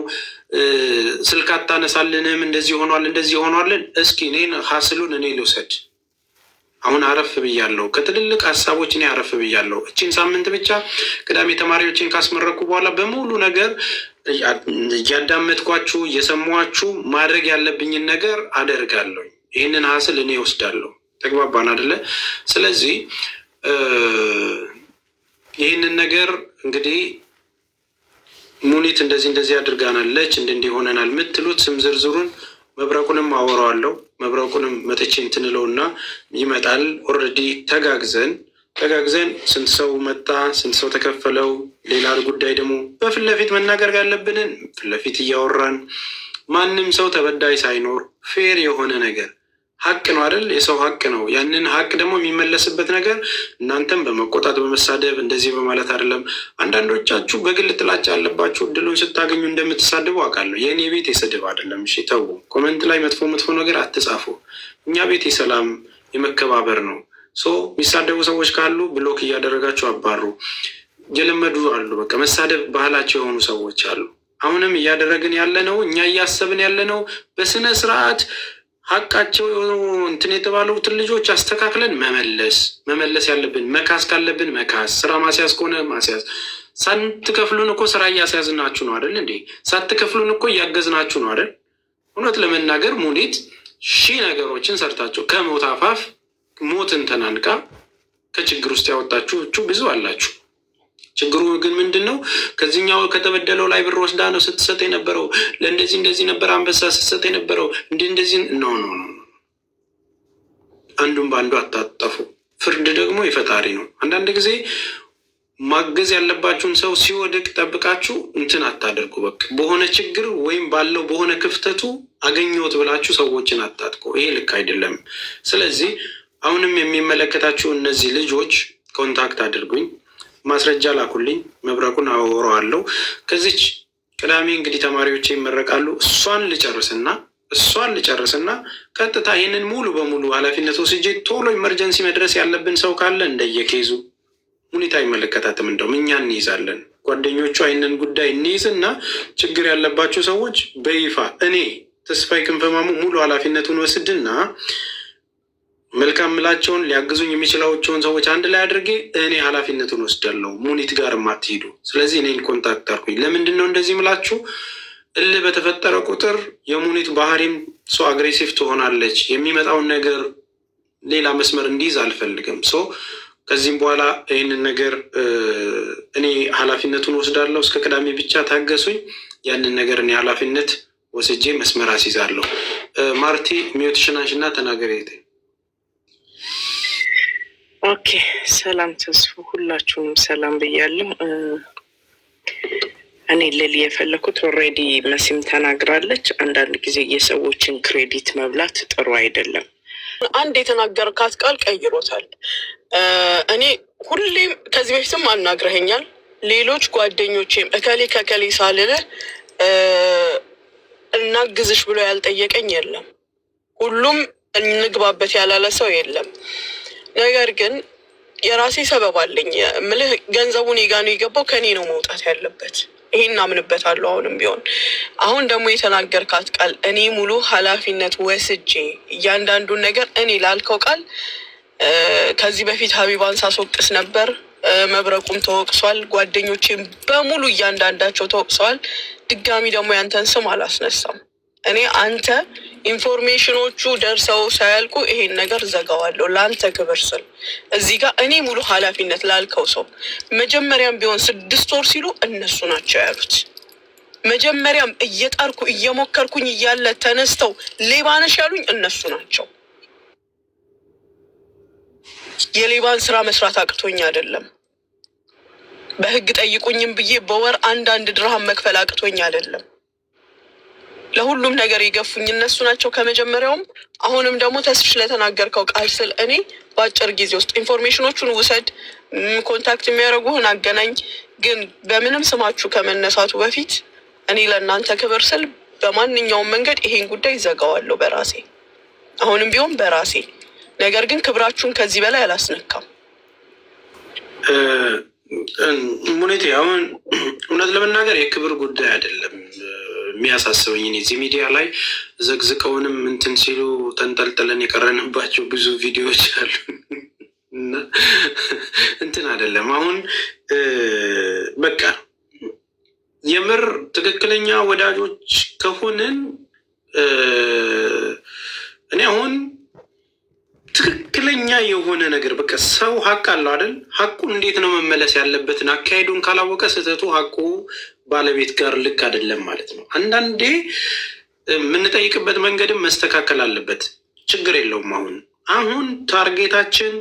ስልክ አታነሳልንም እንደዚህ ሆኗልን እስኪ እኔን ሀስሉን እኔ ልውሰድ። አሁን አረፍ ብያለሁ ከትልልቅ ሀሳቦች እኔ አረፍ ብያለሁ። እቺን ሳምንት ብቻ ቅዳሜ ተማሪዎችን ካስመረኩ በኋላ በሙሉ ነገር እያዳመጥኳችሁ እየሰማችሁ ማድረግ ያለብኝን ነገር አደርጋለሁ። ይህንን ሀስል እኔ ወስዳለሁ። ተግባባን አይደለ? ስለዚህ ይህንን ነገር እንግዲህ ሙኒት እንደዚህ አድርጋናለች እንዲህ ሆነናል የምትሉት ስም ዝርዝሩን መብረቁንም አወራዋለሁ። መብረቁንም መጥቼ እንትንለውና ይመጣል። ኦልሬዲ ተጋግዘን ስንት ሰው መጣ፣ ስንት ሰው ተከፈለው፣ ሌላ ጉዳይ ደግሞ በፊት ለፊት መናገር ያለብንን ፊት ለፊት እያወራን ማንም ሰው ተበዳይ ሳይኖር ፌር የሆነ ነገር ሀቅ ነው አይደል? የሰው ሀቅ ነው። ያንን ሀቅ ደግሞ የሚመለስበት ነገር እናንተም በመቆጣት በመሳደብ እንደዚህ በማለት አይደለም። አንዳንዶቻችሁ በግል ጥላቻ ያለባችሁ እድሉን ስታገኙ እንደምትሳደቡ አውቃለሁ። የእኔ ቤት የስድብ አይደለም። እሺ ተው፣ ኮመንት ላይ መጥፎ ነገር አትጻፉ። እኛ ቤት የሰላም የመከባበር ነው። የሚሳደቡ ሰዎች ካሉ ብሎክ እያደረጋችሁ አባሩ። የለመዱ አሉ፣ በቃ መሳደብ ባህላቸው የሆኑ ሰዎች አሉ። አሁንም እያደረግን ያለ ነው፣ እኛ እያሰብን ያለ ነው በስነ ስርዓት ሀቃቸው እንትን የተባሉትን ልጆች አስተካክለን መመለስ ያለብን፣ መካስ ካለብን መካስ፣ ስራ ማስያዝ ከሆነ ማስያዝ። ሳትከፍሉን እኮ ስራ እያስያዝናችሁ ነው አይደል እንዴ? ሳትከፍሉን እኮ እያገዝናችሁ ነው አይደል? እውነት ለመናገር ሙኒት ሺህ ነገሮችን ሰርታችሁ ከሞት አፋፍ ሞትን ተናንቃ ከችግር ውስጥ ያወጣችሁ ብዙ አላችሁ። ችግሩ ግን ምንድን ነው? ከዚህኛው ከተበደለው ላይ ብር ወስዳ ነው ስትሰጥ የነበረው። ለእንደዚህ ነበር አንበሳ ስትሰጥ የነበረው። እንደዚህ ኖ አንዱን በአንዱ አታጠፉ። ፍርድ ደግሞ የፈጣሪ ነው። አንዳንድ ጊዜ ማገዝ ያለባችሁን ሰው ሲወድቅ ጠብቃችሁ እንትን አታደርጉ። በቃ በሆነ ችግር ወይም ባለው በሆነ ክፍተቱ አገኘሁት ብላችሁ ሰዎችን አታጥቁ። ይሄ ልክ አይደለም። ስለዚህ አሁንም የሚመለከታችሁ እነዚህ ልጆች ኮንታክት አድርጉኝ፣ ማስረጃ ላኩልኝ፣ መብረቁን አወራዋለሁ። ከዚች ቅዳሜ እንግዲህ ተማሪዎች ይመረቃሉ። እሷን ልጨርስና ቀጥታ ይህንን ሙሉ በሙሉ ኃላፊነት ወስጄ ቶሎ ኢመርጀንሲ መድረስ ያለብን ሰው ካለ እንደየኬዙ ሁኔታ አይመለከታትም፣ እንደውም እኛ እንይዛለን። ጓደኞቿ ይህንን ጉዳይ እንይዝና ችግር ያለባቸው ሰዎች በይፋ እኔ ተስፋዬ ክንፈ ማሞ ሙሉ ኃላፊነቱን ወስድና መልካም ምላቸውን ሊያግዙኝ የሚችላቸውን ሰዎች አንድ ላይ አድርጌ እኔ ኃላፊነቱን ወስዳለሁ። ሙኒት ጋር ማትሄዱ። ስለዚህ እኔን ኮንታክት አድርጉኝ። ለምንድን ነው እንደዚህ ምላችሁ? እልህ በተፈጠረ ቁጥር የሙኒት ባህሪም ሰው አግሬሲቭ ትሆናለች። የሚመጣውን ነገር ሌላ መስመር እንዲይዝ አልፈልግም። ከዚህም በኋላ ይህንን ነገር እኔ ኃላፊነቱን ወስዳለሁ። እስከ ቅዳሜ ብቻ ታገሱኝ። ያንን ነገር እኔ ኃላፊነት ወስጄ መስመር አስይዛለሁ። ማርቲ ሚውትሽናሽና ተናገር። ኦኬ፣ ሰላም ተስፉ፣ ሁላችሁንም ሰላም ብያለሁ። እኔ ልል የፈለኩት ኦልሬዲ መሲም ተናግራለች። አንዳንድ ጊዜ የሰዎችን ክሬዲት መብላት ጥሩ አይደለም። አንድ የተናገርካት ቃል ቀይሮታል። እኔ ሁሌም ከዚህ በፊትም አናግረኸኛል። ሌሎች ጓደኞቼም እከሌ ከከሌ ሳልልህ እናግዝሽ ብሎ ያልጠየቀኝ የለም። ሁሉም እንግባበት ያላለ ሰው የለም። ነገር ግን የራሴ ሰበብ አለኝ። ምልህ ገንዘቡን የጋኑ የገባው ከኔ ነው መውጣት ያለበት። ይሄን አምንበታለሁ። አሁንም ቢሆን አሁን ደግሞ የተናገርካት ቃል እኔ ሙሉ ኃላፊነት ወስጄ እያንዳንዱን ነገር እኔ ላልከው ቃል ከዚህ በፊት ሀቢባን ሳስወቅስ ነበር። መብረቁም ተወቅሷል። ጓደኞቼም በሙሉ እያንዳንዳቸው ተወቅሰዋል። ድጋሚ ደግሞ ያንተን ስም አላስነሳም። እኔ አንተ ኢንፎርሜሽኖቹ ደርሰው ሳያልቁ ይሄን ነገር ዘጋዋለሁ ለአንተ ክብር ስል። እዚህ ጋር እኔ ሙሉ ኃላፊነት ላልከው ሰው መጀመሪያም ቢሆን 6 ወር ሲሉ እነሱ ናቸው ያሉት። መጀመሪያም እየጣርኩ እየሞከርኩኝ እያለ ተነስተው ሌባነሽ ያሉኝ እነሱ ናቸው። የሌባን ስራ መስራት አቅቶኝ አይደለም። በህግ ጠይቁኝም ብዬ በወር 1 ድርሃም መክፈል አቅቶኝ አይደለም። ለሁሉም ነገር የገፉኝ እነሱ ናቸው ከመጀመሪያውም። አሁንም ደግሞ ተስፍሽ ለተናገርከው ቃል ስል እኔ በአጭር ጊዜ ውስጥ ኢንፎርሜሽኖቹን ውሰድ፣ ኮንታክት የሚያደርጉህን አገናኝ። ግን በምንም ስማችሁ ከመነሳቱ በፊት እኔ ለእናንተ ክብር ስል በማንኛውም መንገድ ይሄን ጉዳይ ዘጋዋለሁ በራሴ፣ አሁንም ቢሆን በራሴ። ነገር ግን ክብራችሁን ከዚህ በላይ አላስነካም። ሙኒቴ አሁን እውነት ለመናገር የክብር ጉዳይ አይደለም የሚያሳስበኝ። እዚህ ሚዲያ ላይ ዘግዝቀውንም እንትን ሲሉ ተንጠልጥለን የቀረንባቸው ብዙ ቪዲዮዎች አሉ እና እንትን አይደለም። አሁን በቃ የምር ትክክለኛ ወዳጆች ከሆንን እኔ አሁን ትክክለኛ የሆነ ነገር በቃ ሰው ሀቅ አለው አይደል? ሀቁ እንዴት ነው መመለስ ያለበትን አካሄዱን ካላወቀ ስህተቱ ሀቁ ባለቤት ጋር ልክ አይደለም ማለት ነው። አንዳንዴ የምንጠይቅበት መንገድም መስተካከል አለበት። ችግር የለውም። አሁን ታርጌታችን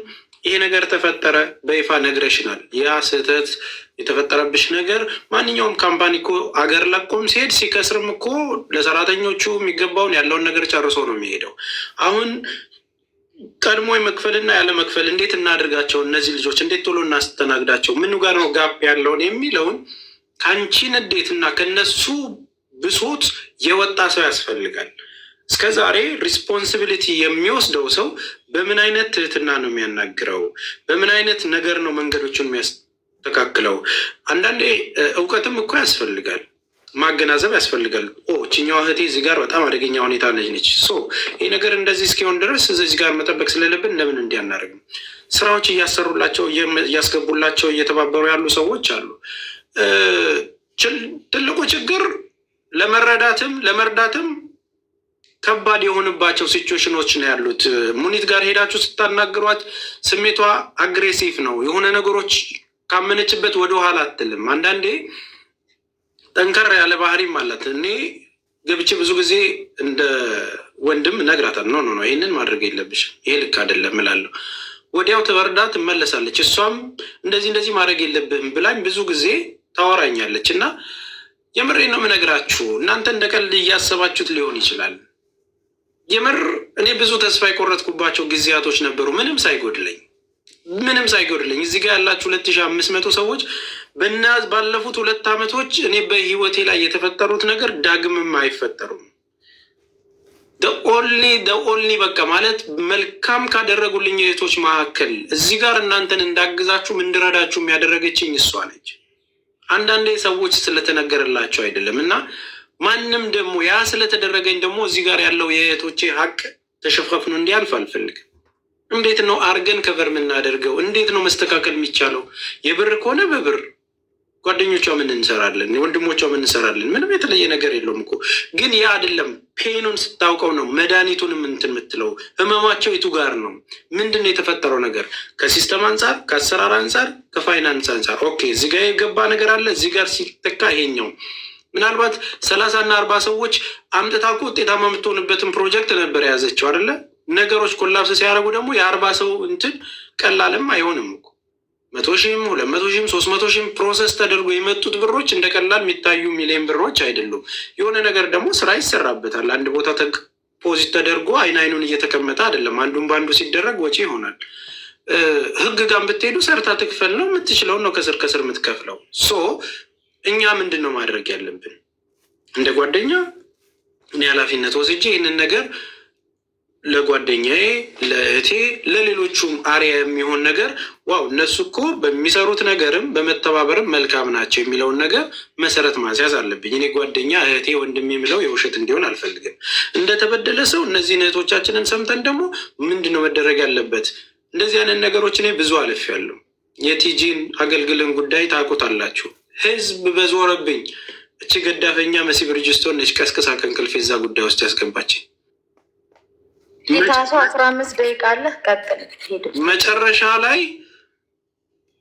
ይሄ ነገር ተፈጠረ፣ በይፋ ነግረሽናል። ያ ስህተት የተፈጠረብሽ ነገር ማንኛውም ካምፓኒ እኮ አገር ለቆም ሲሄድ ሲከስርም እኮ ለሰራተኞቹ የሚገባውን ያለውን ነገር ጨርሶ ነው የሚሄደው። አሁን ቀድሞ የመክፈልና ያለ መክፈል እንዴት እናድርጋቸው? እነዚህ ልጆች እንዴት ቶሎ እናስተናግዳቸው? ምኑ ጋር ነው ጋፕ ያለውን የሚለውን ከአንቺ ንዴትና ከነሱ ብሶት የወጣ ሰው ያስፈልጋል። እስከ ዛሬ ሪስፖንሲቢሊቲ የሚወስደው ሰው በምን አይነት ትህትና ነው የሚያናግረው? በምን አይነት ነገር ነው መንገዶቹን የሚያስተካክለው? አንዳንዴ እውቀትም እኮ ያስፈልጋል፣ ማገናዘብ ያስፈልጋል። ችኛዋ እህቴ እዚህ ጋር በጣም አደገኛ ሁኔታ ነች። ይህ ነገር እንደዚህ እስኪሆን ድረስ እዚህ ጋር መጠበቅ ስለሌለብን ለምን እንዲያናደርግም ስራዎች እያሰሩላቸው እያስገቡላቸው እየተባበሩ ያሉ ሰዎች አሉ። ትልቁ ችግር ለመርዳትም ከባድ የሆንባቸው ሲቹዌሽኖች ነው ያሉት። ሙኒት ጋር ሄዳችሁ ስታናግሯት ስሜቷ አግሬሲቭ ነው። የሆነ ነገሮች ካመነችበት ወደኋላ አትልም። አንዳንዴ ጠንከር ያለ ባህሪም አላት። እኔ ገብቼ ብዙ ጊዜ እንደ ወንድም ነግራታል። ኖ ይህንን ማድረግ የለብሽም ይሄ ልክ አይደለም እላለሁ። ወዲያው ተበርዳ ትመለሳለች። እሷም እንደዚህ ማድረግ የለብህም ብላኝ ብዙ ጊዜ ታወራኛለች። እና የምሬ ነው የምነግራችሁ። እናንተ እንደ ቀልድ እያሰባችሁት ሊሆን ይችላል። የምር እኔ ብዙ ተስፋ የቆረጥኩባቸው ጊዜያቶች ነበሩ። ምንም ሳይጎድለኝ እዚህ ጋር ያላችሁ 2500 ሰዎች ባለፉት 2 ዓመቶች እኔ በህይወቴ ላይ የተፈጠሩት ነገር ዳግምም አይፈጠሩም። ኦንሊ በቃ ማለት መልካም ካደረጉልኝ እህቶች መካከል እዚህ ጋር እናንተን እንዳግዛችሁም እንድረዳችሁም ያደረገችኝ እሷ ነች። አንዳንዴ ሰዎች ስለተነገረላቸው አይደለም። እና ማንም ደግሞ ያ ስለተደረገኝ ደግሞ እዚህ ጋር ያለው የእህቶቼ ሀቅ ተሸፋፍኖ እንዲያልፍ አልፈልግም። እንዴት ነው አርገን ከቨር የምናደርገው? እንዴት ነው መስተካከል የሚቻለው? የብር ከሆነ በብር ጓደኞቿ ምን እንሰራለን፣ ወንድሞቿ ምን እንሰራለን። ምንም የተለየ ነገር የለውም እኮ። ግን ያ አይደለም። ፔኑን ስታውቀው ነው መድኃኒቱንም እንትን የምትለው። ህመማቸው የቱ ጋር ነው? ምንድን ነው የተፈጠረው ነገር? ከሲስተም አንጻር፣ ከአሰራር አንጻር፣ ከፋይናንስ አንጻር። ኦኬ እዚህ ጋር የገባ ነገር አለ፣ እዚህ ጋር ሲተካ ይሄኛው ምናልባት 30 እና 40 ሰዎች አምጥታ እኮ ውጤታማ የምትሆንበትን ፕሮጀክት ነበር የያዘችው አይደለ? ነገሮች ኮላፕስ ሲያደርጉ ደግሞ የ40 ሰው እንትን ቀላልም አይሆንም እኮ 100 ሺህም 200 ሺህም 300 ሺህም ፕሮሰስ ተደርጎ የመጡት ብሮች እንደ ቀላል የሚታዩ ሚሊዮን ብሮች አይደሉም። የሆነ ነገር ደግሞ ስራ ይሰራበታል። አንድ ቦታ ፖዚት ተደርጎ አይኑን እየተቀመጠ አይደለም። አንዱን በአንዱ ሲደረግ ወጪ ይሆናል። ህግ ጋር ብትሄዱ ሰርታ ትክፈል ነው የምትችለውን ነው ከስር የምትከፍለው። እኛ ምንድን ነው ማድረግ ያለብን? እንደ ጓደኛ እኔ ኃላፊነት ወስጄ ይህንን ነገር ለጓደኛዬ፣ ለእህቴ፣ ለሌሎቹም አሪያ የሚሆን ነገር እነሱ እኮ በሚሰሩት ነገርም በመተባበርም መልካም ናቸው የሚለውን ነገር መሰረት ማስያዝ አለብኝ። እኔ ጓደኛ፣ እህቴ፣ ወንድም የሚለው የውሸት እንዲሆን አልፈልግም። እንደተበደለ ሰው እነዚህን እህቶቻችንን ሰምተን ደግሞ ምንድን ነው መደረግ ያለበት? እንደዚህ አይነት ነገሮች እኔ ብዙ አልፌያለሁ። የቲጂን አገልግልን ጉዳይ ታውቁታላችሁ። ህዝብ በዞረብኝ እቺ ገዳፈኛ መሲ ብርጅስቶን ነች ቀስቅሳ ከእንቅልፌ እዛ ጉዳይ ውስጥ ያስገባችኝ። ጌታሱ 15 ደቂቃ አለ። ቀጥል። መጨረሻ ላይ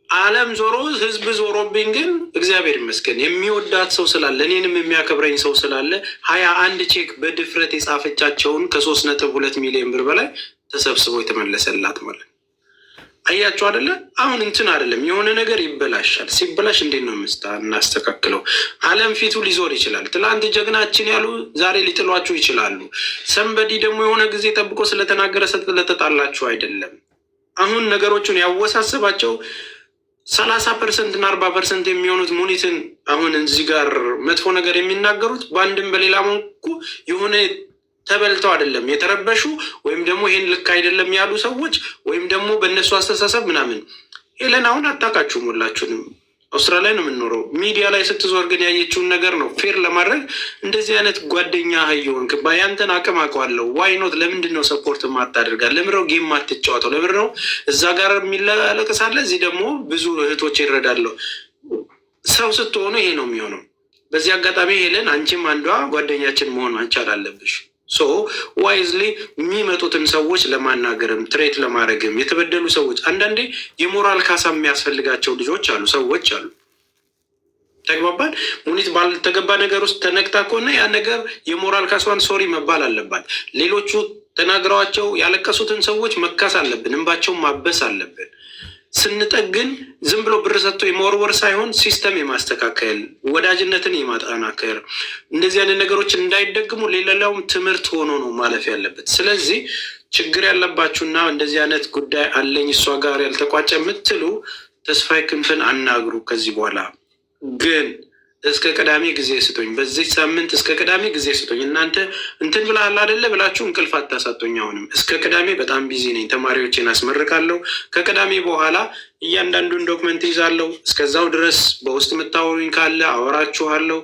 ዓለም ዞሮ ህዝብ ዞሮብኝ፣ ግን እግዚአብሔር ይመስገን የሚወዳት ሰው ስላለ እኔንም የሚያከብረኝ ሰው ስላለ 21 ቼክ በድፍረት የጻፈቻቸውን ከ3.2 ሚሊዮን ብር በላይ ተሰብስቦ የተመለሰላት ማለት ነው። አያችሁ አይደለ? አሁን እንትን አይደለም፣ የሆነ ነገር ይበላሻል። ሲበላሽ እንዴት ነው እናስተካክለው? ዓለም ፊቱ ሊዞር ይችላል። ትላንት ጀግናችን ያሉ ዛሬ ሊጥሏችሁ ይችላሉ። ሰንበዲ ደግሞ የሆነ ጊዜ ጠብቆ ስለተናገረ ስለተጣላችሁ አይደለም። አሁን ነገሮቹን ያወሳሰባቸው 30% እና 40% የሚሆኑት ሙኒትን አሁን እዚህ ጋር መጥፎ ነገር የሚናገሩት በአንድም በሌላ መልኩ የሆነ ተበልተው አይደለም የተረበሹ፣ ወይም ደግሞ ይሄን ልክ አይደለም ያሉ ሰዎች፣ ወይም ደግሞ በእነሱ አስተሳሰብ ምናምን። ሄለን አሁን አታውቃችሁም፣ ሁላችሁንም አውስትራሊያ ነው የምንኖረው። ሚዲያ ላይ ስትዞር ግን ያየችውን ነገር ነው ፌር ለማድረግ እንደዚህ አይነት ጓደኛ ሀየውን ያንተን አቅም አውቀዋለሁ። ዋይኖት ለምንድን ነው ሰፖርት ማታደርጋል? ለምንድነው ጌም ማትጫወተው? ለምንድነው እዛ ጋር የሚለቀሳለ፣ እዚህ ደግሞ ብዙ እህቶች ይረዳለሁ። ሰው ስትሆኑ ይሄ ነው የሚሆነው። በዚህ አጋጣሚ ሄለን አንቺም አንዷ ጓደኛችን መሆን አንቻል አለብሽ። ሶ ዋይዝሊ የሚመጡትን ሰዎች ለማናገርም ትሬት ለማድረግም የተበደሉ ሰዎች አንዳንዴ የሞራል ካሳ የሚያስፈልጋቸው ልጆች አሉ፣ ሰዎች አሉ። ተግባባን። ሙኒት ባልተገባ ነገር ውስጥ ተነቅጣ ከሆነ ያ ነገር የሞራል ካሷን ሶሪ መባል አለባት። ሌሎቹ ተናግረዋቸው ያለቀሱትን ሰዎች መካስ አለብን፣ እንባቸውን ማበስ አለብን። ስንጠግን ዝም ብሎ ብር ሰጥቶ የመወርወር ሳይሆን ሲስተም የማስተካከል ወዳጅነትን የማጠናከር እንደዚህ አይነት ነገሮች እንዳይደግሙ ሌላውም ትምህርት ሆኖ ነው ማለፍ ያለበት። ስለዚህ ችግር ያለባችሁና እንደዚህ አይነት ጉዳይ አለኝ እሷ ጋር ያልተቋጨ የምትሉ ተስፋዬ ክንፍን አናግሩ። ከዚህ በኋላ ግን እስከ ቅዳሜ ጊዜ ስጡኝ፣ በዚህ ሳምንት እስከ ቅዳሜ ጊዜ ስጡኝ። እናንተ እንትን ብለሃል አይደለ ብላችሁ እንቅልፍ አታሳጡኝ። አሁንም እስከ ቅዳሜ በጣም ቢዚ ነኝ፣ ተማሪዎችን አስመርቃለሁ። ከቅዳሜ በኋላ እያንዳንዱን ዶክመንት ይዛለሁ። እስከዛው ድረስ በውስጥ የምታወሩኝ ካለ አወራችኋለሁ።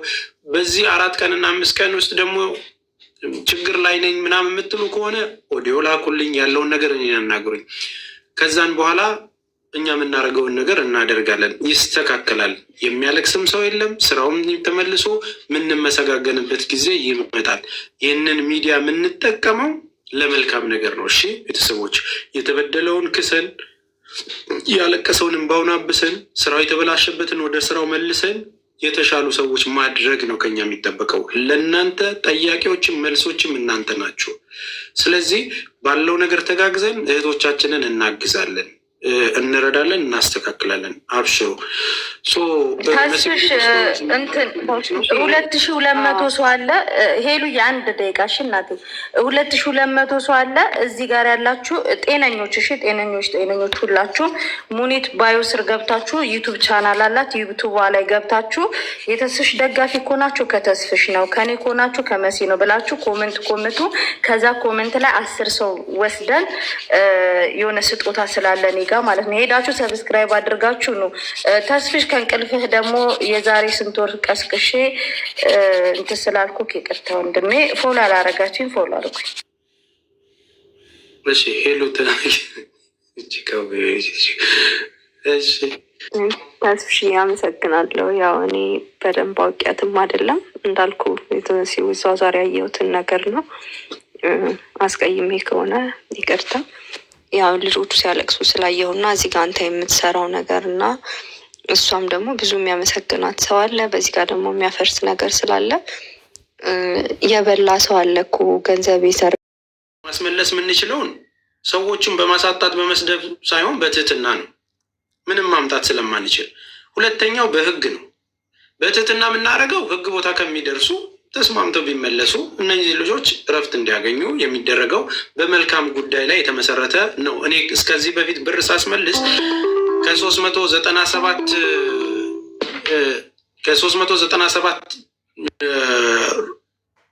በዚህ 4 ቀንና 5 ቀን ውስጥ ደግሞ ችግር ላይ ነኝ ምናምን የምትሉ ከሆነ ኦዲዮ ላኩልኝ፣ ያለውን ነገር እኔን አናግሩኝ። ከዛን በኋላ እኛ የምናደርገውን ነገር እናደርጋለን፣ ይስተካከላል። የሚያለቅስም ሰው የለም። ስራውም ተመልሶ የምንመሰጋገንበት ጊዜ ይመጣል። ይህንን ሚዲያ የምንጠቀመው ለመልካም ነገር ነው። እሺ ቤተሰቦች፣ የተበደለውን ክሰን፣ ያለቀሰውን እንባውን አብሰን፣ ስራው የተበላሸበትን ወደ ስራው መልሰን የተሻሉ ሰዎች ማድረግ ነው ከኛ የሚጠበቀው። ለእናንተ ጠያቂዎችም መልሶችም እናንተ ናችሁ። ስለዚህ ባለው ነገር ተጋግዘን እህቶቻችንን እናግዛለን፣ እንረዳለን፣ እናስተካክላለን። አብሽሩ። ተስፍሽ እንትን 2200 ሰው አለ። ሄሉ የአንድ ደቂቃ እሺ እናቴ፣ 2200 ሰው አለ እዚህ ጋር ያላችሁ ጤነኞች፣ እሺ ጤነኞች ሁላችሁ ሙኒት ባዮ ስር ገብታችሁ ዩቱብ ቻናል አላት፣ ዩቱብ ላይ ገብታችሁ የተስፍሽ ደጋፊ ከሆናችሁ ከተስፍሽ ነው፣ ከኔ ከሆናችሁ ከመሲ ነው ብላችሁ ኮመንቱ። ከዛ ኮመንት ላይ 10 ሰው ወስደን የሆነ ስጦታ ስላለን ጋር ማለት ነው ሄዳችሁ ሰብስክራይብ አድርጋችሁ ነው። ተስፍሽ ከእንቅልፍህ ደግሞ የዛሬ ስንት ወር ቀስቅሼ እንትን ስላልኩ ይቅርታ ወንድሜ። ፎሎ አላረጋችሁኝ፣ ፎሎ አድርጉኝ። እሺ ሄሎ ተስፍሽ አመሰግናለሁ። ያው እኔ በደንብ አውቂያትም አይደለም እንዳልኩ ሲውዛው ዛሬ ያየሁትን ነገር ነው። አስቀይሜ ከሆነ ይቅርታ። ያው ልጆቹ ሲያለቅሱ ስላየሁና እዚህ ጋር አንተ የምትሰራው ነገር እና እሷም ደግሞ ብዙ የሚያመሰግናት ሰው አለ፣ በዚህ ጋር ደግሞ የሚያፈርስ ነገር ስላለ የበላ ሰው አለ እኮ ገንዘብ የሰራ ማስመለስ የምንችለውን ሰዎቹን በማሳጣት በመስደብ ሳይሆን በትህትና ነው፣ ምንም ማምጣት ስለማንችል። ሁለተኛው በህግ ነው። በትህትና የምናደርገው ህግ ቦታ ከሚደርሱ ተስማምተው ቢመለሱ እነዚህ ልጆች እረፍት እንዲያገኙ የሚደረገው በመልካም ጉዳይ ላይ የተመሰረተ ነው። እኔ እስከዚህ በፊት ብር ሳስመልስ ከ397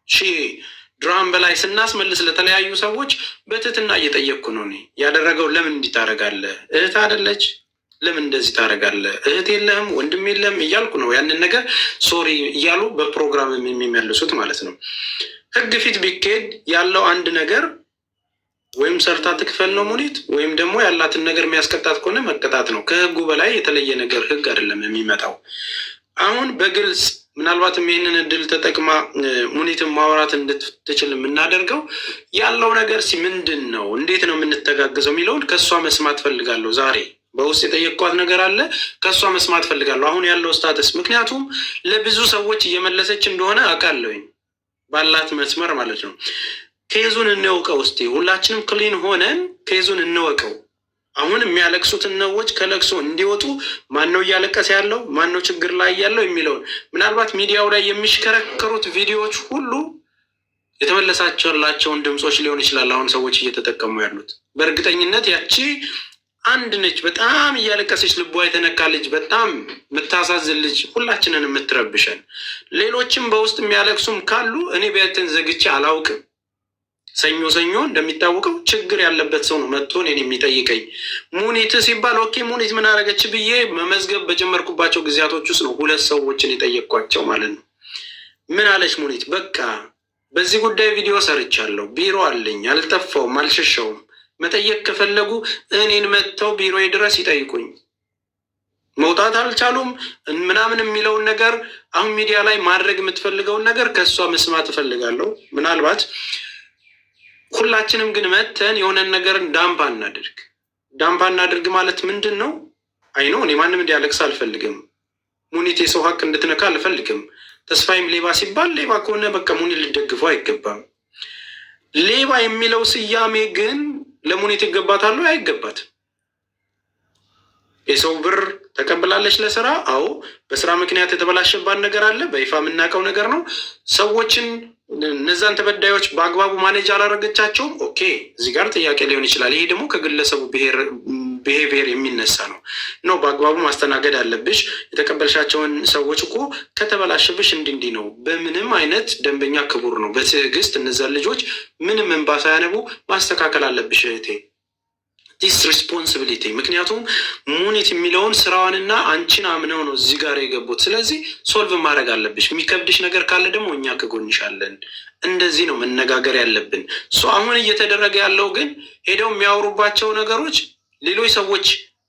ሺህ ድራም በላይ ስናስመልስ ለተለያዩ ሰዎች በትህትና እየጠየቅኩ ነው። እኔ ያደረገው ለምን እንዲህ ታደርጋለህ? እህት አይደለች? ለምን እንደዚህ ታደርጋለህ? እህት የለህም? ወንድም የለም? እያልኩ ነው ያንን ነገር ሶሪ እያሉ በፕሮግራም የሚመልሱት ማለት ነው። ህግ ፊት ቢካሄድ ያለው አንድ ነገር ወይም ሰርታ ትክፈል ነው ሙኒት፣ ወይም ደግሞ ያላትን ነገር የሚያስቀጣት ከሆነ መቀጣት ነው። ከህጉ በላይ የተለየ ነገር ህግ አይደለም የሚመጣው። አሁን በግልጽ ምናልባትም ይህንን እድል ተጠቅማ ሙኒትን ማውራት እንድትችል የምናደርገው ያለው ነገር ምንድን ነው፣ እንዴት ነው የምንተጋገዘው የሚለውን ከእሷ መስማት ፈልጋለሁ። ዛሬ በውስጥ የጠየቅኳት ነገር አለ፣ ከእሷ መስማት ፈልጋለሁ አሁን ያለው ስታተስ። ምክንያቱም ለብዙ ሰዎች እየመለሰች እንደሆነ አውቃለሁኝ፣ ባላት መስመር ማለት ነው። ኬዙን እንወቀው እስቲ፣ ሁላችንም ክሊን ሆነን ኬዙን እንወቀው። አሁን የሚያለቅሱትን ሰዎች ከለቅሶ እንዲወጡ ማን ነው እያለቀሰ ያለው፣ ማን ነው ችግር ላይ ያለው የሚለውን ምናልባት ሚዲያው ላይ የሚሽከረከሩት ቪዲዮዎች ሁሉ የተመለሳቸላቸውን ድምፆች ሊሆን ይችላል አሁን ሰዎች እየተጠቀሙ ያሉት። በእርግጠኝነት ያቺ አንድ ነች፣ በጣም እያለቀሰች ልቧ የተነካ ልጅ፣ በጣም የምታሳዝን ልጅ፣ ሁላችንን የምትረብሸን። ሌሎችም በውስጥ የሚያለቅሱም ካሉ እኔ ቤትን ዘግቼ አላውቅም። ሰኞ እንደሚታወቀው ችግር ያለበት ሰው ነው መጥቶ እኔን የሚጠይቀኝ። ሙኒት ሲባል ኦኬ ሙኒት ምን አደረገች ብዬ መመዝገብ በጀመርኩባቸው ጊዜያቶች ውስጥ ነው 2 ሰዎችን የጠየቅኳቸው ማለት ነው። ምን አለች ሙኒት? በቃ በዚህ ጉዳይ ቪዲዮ ሰርቻለሁ፣ ቢሮ አለኝ፣ አልጠፋውም፣ አልሸሸውም። መጠየቅ ከፈለጉ እኔን መጥተው ቢሮ ድረስ ይጠይቁኝ። መውጣት አልቻሉም ምናምን የሚለውን ነገር አሁን ሚዲያ ላይ ማድረግ የምትፈልገውን ነገር ከእሷ መስማት እፈልጋለሁ። ምናልባት ሁላችንም ግን መተን የሆነን ነገርን ዳምፓ እናድርግ ማለት ምንድን ነው? አይኖ እኔ ማንም እንዲያለቅስ አልፈልግም። ሙኒት የሰው ሀቅ እንድትነካ አልፈልግም። ተስፋይም ሌባ ሲባል ሌባ ከሆነ በቃ ሙኒት ልደግፈው አይገባም። ሌባ የሚለው ስያሜ ግን ለሙኒት ይገባታሉ አይገባትም? የሰው ብር ተቀብላለች ለስራ። አዎ፣ በስራ ምክንያት የተበላሸባት ነገር አለ፣ በይፋ የምናውቀው ነገር ነው። ሰዎችን እነዛን ተበዳዮች በአግባቡ ማኔጅ አላረገቻቸውም። ኦኬ፣ እዚህ ጋር ጥያቄ ሊሆን ይችላል። ይሄ ደግሞ ከግለሰቡ ብሄቪየር የሚነሳ ነው። በአግባቡ ማስተናገድ አለብሽ። የተቀበልሻቸውን ሰዎች እኮ ከተበላሸብሽ እንዲህ ነው። በምንም አይነት ደንበኛ ክቡር ነው። በትዕግስት እነዛን ልጆች ምንም እንባ ሳያነቡ ማስተካከል አለብሽ እህቴ። ዲስ ሪስፖንሲቢሊቲ። ምክንያቱም ሙኒት የሚለውን ስራዋንና አንቺን አምነው ነው እዚህ ጋር የገቡት። ስለዚህ ሶልቭ ማድረግ አለብሽ። የሚከብድሽ ነገር ካለ ደግሞ እኛ ከጎንሻለን። እንደዚህ ነው መነጋገር ያለብን። አሁን እየተደረገ ያለው ግን ሄደው የሚያወሩባቸው ነገሮች ሌሎች ሰዎች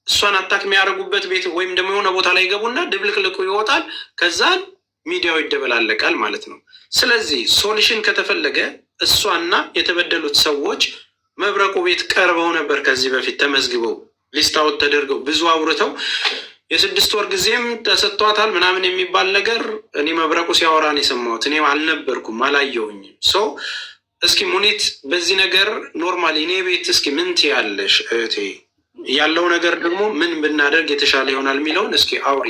እሷን አታክ የሚያደርጉበት ቤት ወይም ደግሞ የሆነ ቦታ ላይ ይገቡና ድብልቅልቁ ይወጣል። ከዛን ሚዲያው ይደበላለቃል ማለት ነው። ስለዚህ ሶሉሽን ከተፈለገ እሷና የተበደሉት ሰዎች መብረቁ ቤት ቀርበው ነበር። ከዚህ በፊት ተመዝግበው ሊስታውት ተደርገው ብዙ አውርተው የ6 ወር ጊዜም ተሰጥቷታል ምናምን የሚባል ነገር እኔ መብረቁ ሲያወራ ነው የሰማሁት። እኔ አልነበርኩም፣ አላየሁኝም። እስኪ ሙኒት በዚህ ነገር ኖርማሊ እኔ ቤት እስኪ ምን ትያለሽ እህቴ? ያለው ነገር ደግሞ ምን ብናደርግ የተሻለ ይሆናል የሚለውን እስኪ አውሪ።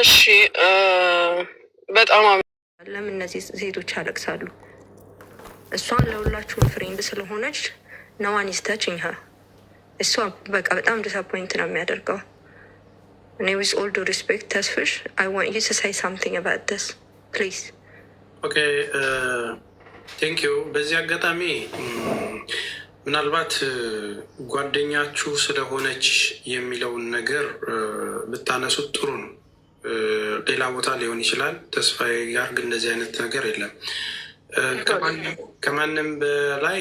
እሺ፣ በጣም ለምን እነዚህ ሴቶች ያለቅሳሉ? እሷን ለሁላችሁም ፍሬንድ ስለሆነች ነዋን ይስተችኝ እሷ በቃ በጣም ዲስአፖይንት ነው የሚያደርገው። እኔ ዊዝ ኦል ዱ ሪስፔክት ተስፍሽ አይ ዋንት ዩ ቱ ሴይ ሳምቲንግ አባውት ዲስ ፕሊዝ። ኦኬ ቴንክ ዩ። በዚህ አጋጣሚ ምናልባት ጓደኛችሁ ስለሆነች የሚለውን ነገር ብታነሱት ጥሩ ነው። ሌላ ቦታ ሊሆን ይችላል። ተስፋዬ ጋር ግን እንደዚህ አይነት ነገር የለም። ከማንም በላይ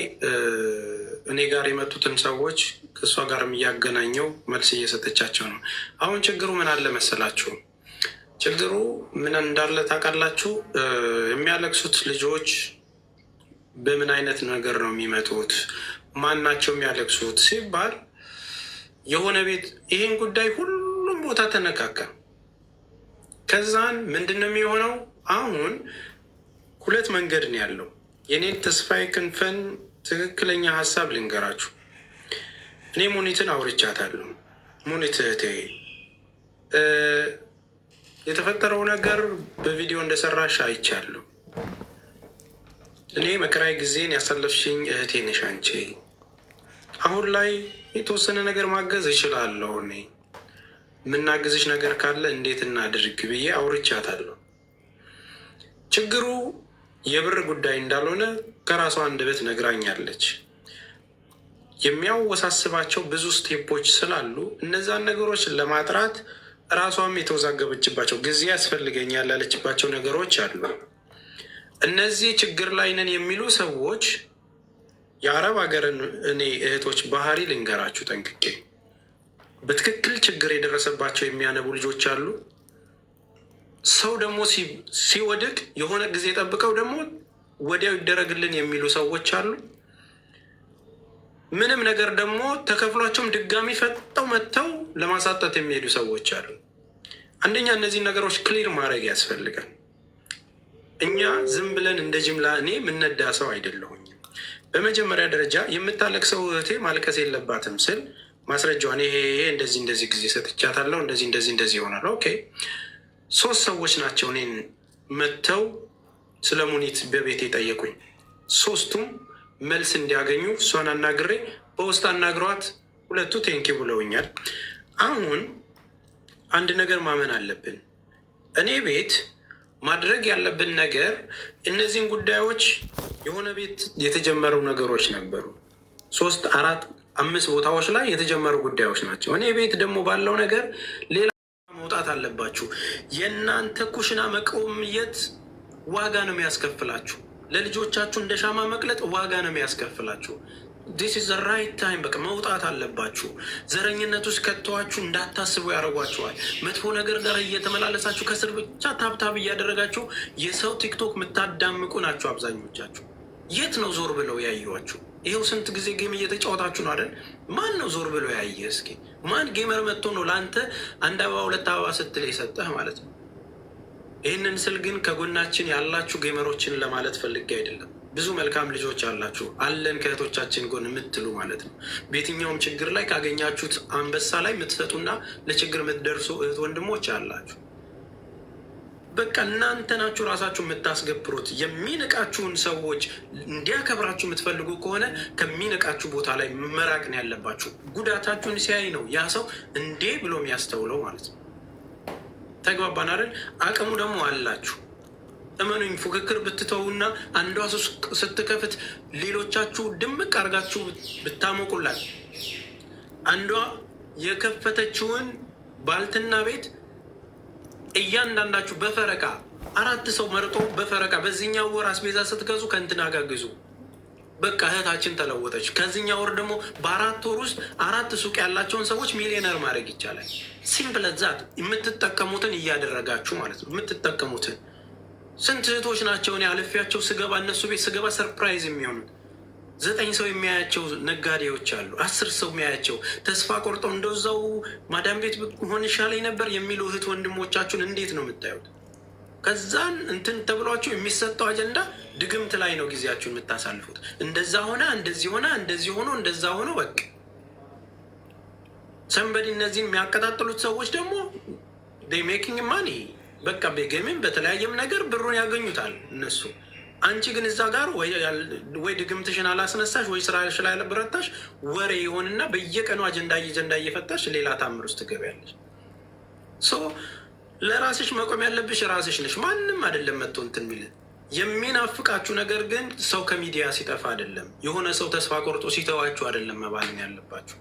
እኔ ጋር የመጡትን ሰዎች ከእሷ ጋርም እያገናኘው መልስ እየሰጠቻቸው ነው። አሁን ችግሩ ምን አለ መሰላችሁ? ችግሩ ምን እንዳለ ታውቃላችሁ? የሚያለቅሱት ልጆች በምን አይነት ነገር ነው የሚመጡት? ማን ናቸው የሚያለቅሱት ሲባል የሆነ ቤት ይህን ጉዳይ ሁሉም ቦታ ተነካካ። ከዛን ምንድን ነው የሚሆነው? አሁን 2 መንገድ ነው ያለው። የኔን ተስፋዬ ክንፈን ትክክለኛ ሀሳብ ልንገራችሁ። እኔ ሙኒትን አውርቻታለሁ። ሙኒት እህቴ የተፈጠረው ነገር በቪዲዮ እንደሰራሽ አይቻለሁ። እኔ መከራይ ጊዜን ያሳለፍሽኝ እህቴ ነሽ አንቺ። አሁን ላይ የተወሰነ ነገር ማገዝ እችላለሁ። እኔ የምናግዝሽ ነገር ካለ እንዴት እናድርግ ብዬ አውርቻታለሁ። ችግሩ የብር ጉዳይ እንዳልሆነ ከራሷ አንደበት ነግራኛለች። የሚያወሳስባቸው ብዙ ስቴፖች ስላሉ እነዛን ነገሮች ለማጥራት ራሷም የተወዛገበችባቸው ጊዜ ያስፈልገኛል ያለችባቸው ነገሮች አሉ። እነዚህ ችግር ላይ ነን የሚሉ ሰዎች የአረብ ሀገርን እኔ እህቶች ባህሪ ልንገራችሁ ጠንቅቄ። በትክክል ችግር የደረሰባቸው የሚያነቡ ልጆች አሉ። ሰው ደግሞ ሲወድቅ የሆነ ጊዜ ጠብቀው ደግሞ ወዲያው ይደረግልን የሚሉ ሰዎች አሉ። ምንም ነገር ደግሞ ተከፍሏቸውም ድጋሚ ፈጠው መጥተው ለማሳጣት የሚሄዱ ሰዎች አሉ። አንደኛ እነዚህን ነገሮች ክሊር ማድረግ ያስፈልጋል። እኛ ዝም ብለን እንደ ጅምላ እኔ የምነዳ ሰው አይደለሁኝም። በመጀመሪያ ደረጃ የምታለቅሰው እህቴ ማልቀስ የለባትም ስል ማስረጃዋን ይሄ እንደዚህ ጊዜ ሰጥቻታለሁ፣ እንደዚህ ይሆናል። ኦኬ 3 ሰዎች ናቸው እኔን መጥተው ስለ ሙኒት በቤት የጠየቁኝ። 3ቱም መልስ እንዲያገኙ እሷን አናግሬ በውስጥ አናግሯት 2ቱ ቴንኪው ብለውኛል። አሁን አንድ ነገር ማመን አለብን። እኔ ቤት ማድረግ ያለብን ነገር እነዚህን ጉዳዮች የሆነ ቤት የተጀመሩ ነገሮች ነበሩ። 3፣ 4፣ 5 ቦታዎች ላይ የተጀመሩ ጉዳዮች ናቸው። እኔ ቤት ደግሞ ባለው ነገር ሌላ መውጣት አለባችሁ። የእናንተ ኩሽና መቆየት ዋጋ ነው የሚያስከፍላችሁ። ለልጆቻችሁ እንደ ሻማ መቅለጥ ዋጋ ነው የሚያስከፍላችሁ። ዲስ ኢዝ ዘ ራይት ታይም። በቃ መውጣት አለባችሁ። ዘረኝነት ውስጥ ከተዋችሁ እንዳታስቡ ያደርጓችኋል። መጥፎ ነገር ጋር እየተመላለሳችሁ ከስር ብቻ ታብታብ እያደረጋችሁ የሰው ቲክቶክ የምታዳምቁ ናቸው አብዛኞቻችሁ። የት ነው ዞር ብለው ያዩዋችሁ? ይኸው ስንት ጊዜ ጌም እየተጫወታችሁ ነው አይደል? ማን ነው ዞር ብለው ያየ? እስኪ ማን ጌመር መጥቶ ነው ለአንተ አንድ አበባ 2 አበባ ስትል የሰጠህ ማለት ነው? ይህንን ስል ግን ከጎናችን ያላችሁ ጌመሮችን ለማለት ፈልጌ አይደለም። ብዙ መልካም ልጆች አላችሁ አለን ከእህቶቻችን ጎን የምትሉ ማለት ነው። በየትኛውም ችግር ላይ ካገኛችሁት አንበሳ ላይ የምትሰጡና ለችግር የምትደርሱ እህት ወንድሞች አላችሁ። በቃ እናንተ ናችሁ ራሳችሁ የምታስገብሩት። የሚንቃችሁን ሰዎች እንዲያከብራችሁ የምትፈልጉ ከሆነ ከሚንቃችሁ ቦታ ላይ መራቅ ነው ያለባችሁ። ጉዳታችሁን ሲያይ ነው ያ ሰው እንዴ ብሎ የሚያስተውለው ማለት ነው። ተግባባን አይደል? አቅሙ ደግሞ አላችሁ። እመኑኝ፣ ፉክክር ብትተውና አንዷ ስትከፍት ሌሎቻችሁ ድምቅ አድርጋችሁ ብታሞቁላት፣ አንዷ የከፈተችውን ባልትና ቤት እያንዳንዳችሁ በፈረቃ 4 ሰው መርጦ በፈረቃ በዚህኛው ወር አስቤዛ ስትገዙ ከእንትና ጋር ግዙ። በቃ እህታችን ተለወጠች። ከዚህኛው ወር ደግሞ በ4 ወር ውስጥ 4 ሱቅ ያላቸውን ሰዎች ሚሊዮነር ማድረግ ይቻላል። ሲምፕል ዛት። የምትጠቀሙትን እያደረጋችሁ ማለት ነው። የምትጠቀሙትን ስንት እህቶች ናቸው እኔ አልፌያቸው ስገባ እነሱ ቤት ስገባ ሰርፕራይዝ የሚሆኑት 9 ሰው የሚያያቸው ነጋዴዎች አሉ። 10 ሰው የሚያያቸው ተስፋ ቆርጠው እንደዛው ማዳም ቤት ሆን ይሻለኝ ነበር የሚሉ እህት ወንድሞቻችሁን እንዴት ነው የምታዩት? ከዛን እንትን ተብሏችሁ የሚሰጠው አጀንዳ ድግምት ላይ ነው ጊዜያችሁን የምታሳልፉት። እንደዛ ሆነ፣ እንደዚህ ሆነ፣ እንደዚህ ሆኖ፣ እንደዛ ሆኖ በቃ ሰንበዲ። እነዚህን የሚያቀጣጥሉት ሰዎች ደግሞ ሜኪንግ ማኒ በቃ በጌምም በተለያየም ነገር ብሩን ያገኙታል እነሱ። አንቺ ግን እዛ ጋር ወይ ድግምትሽን አላስነሳሽ ወይ ስራሽ ላይ አልበረታሽ፣ ወሬ ይሆንና በየቀኑ አጀንዳ እየፈታሽ ሌላ ታምር ውስጥ ትገቢያለሽ። ለራስሽ መቆም ያለብሽ ራስሽ ነሽ። ማንም አይደለም መጥቶ እንትን የሚል የሚናፍቃችሁ ነገር ግን ሰው ከሚዲያ ሲጠፋ አይደለም፣ የሆነ ሰው ተስፋ ቆርጦ ሲተዋችሁ አይደለም መባልን ያለባችሁ።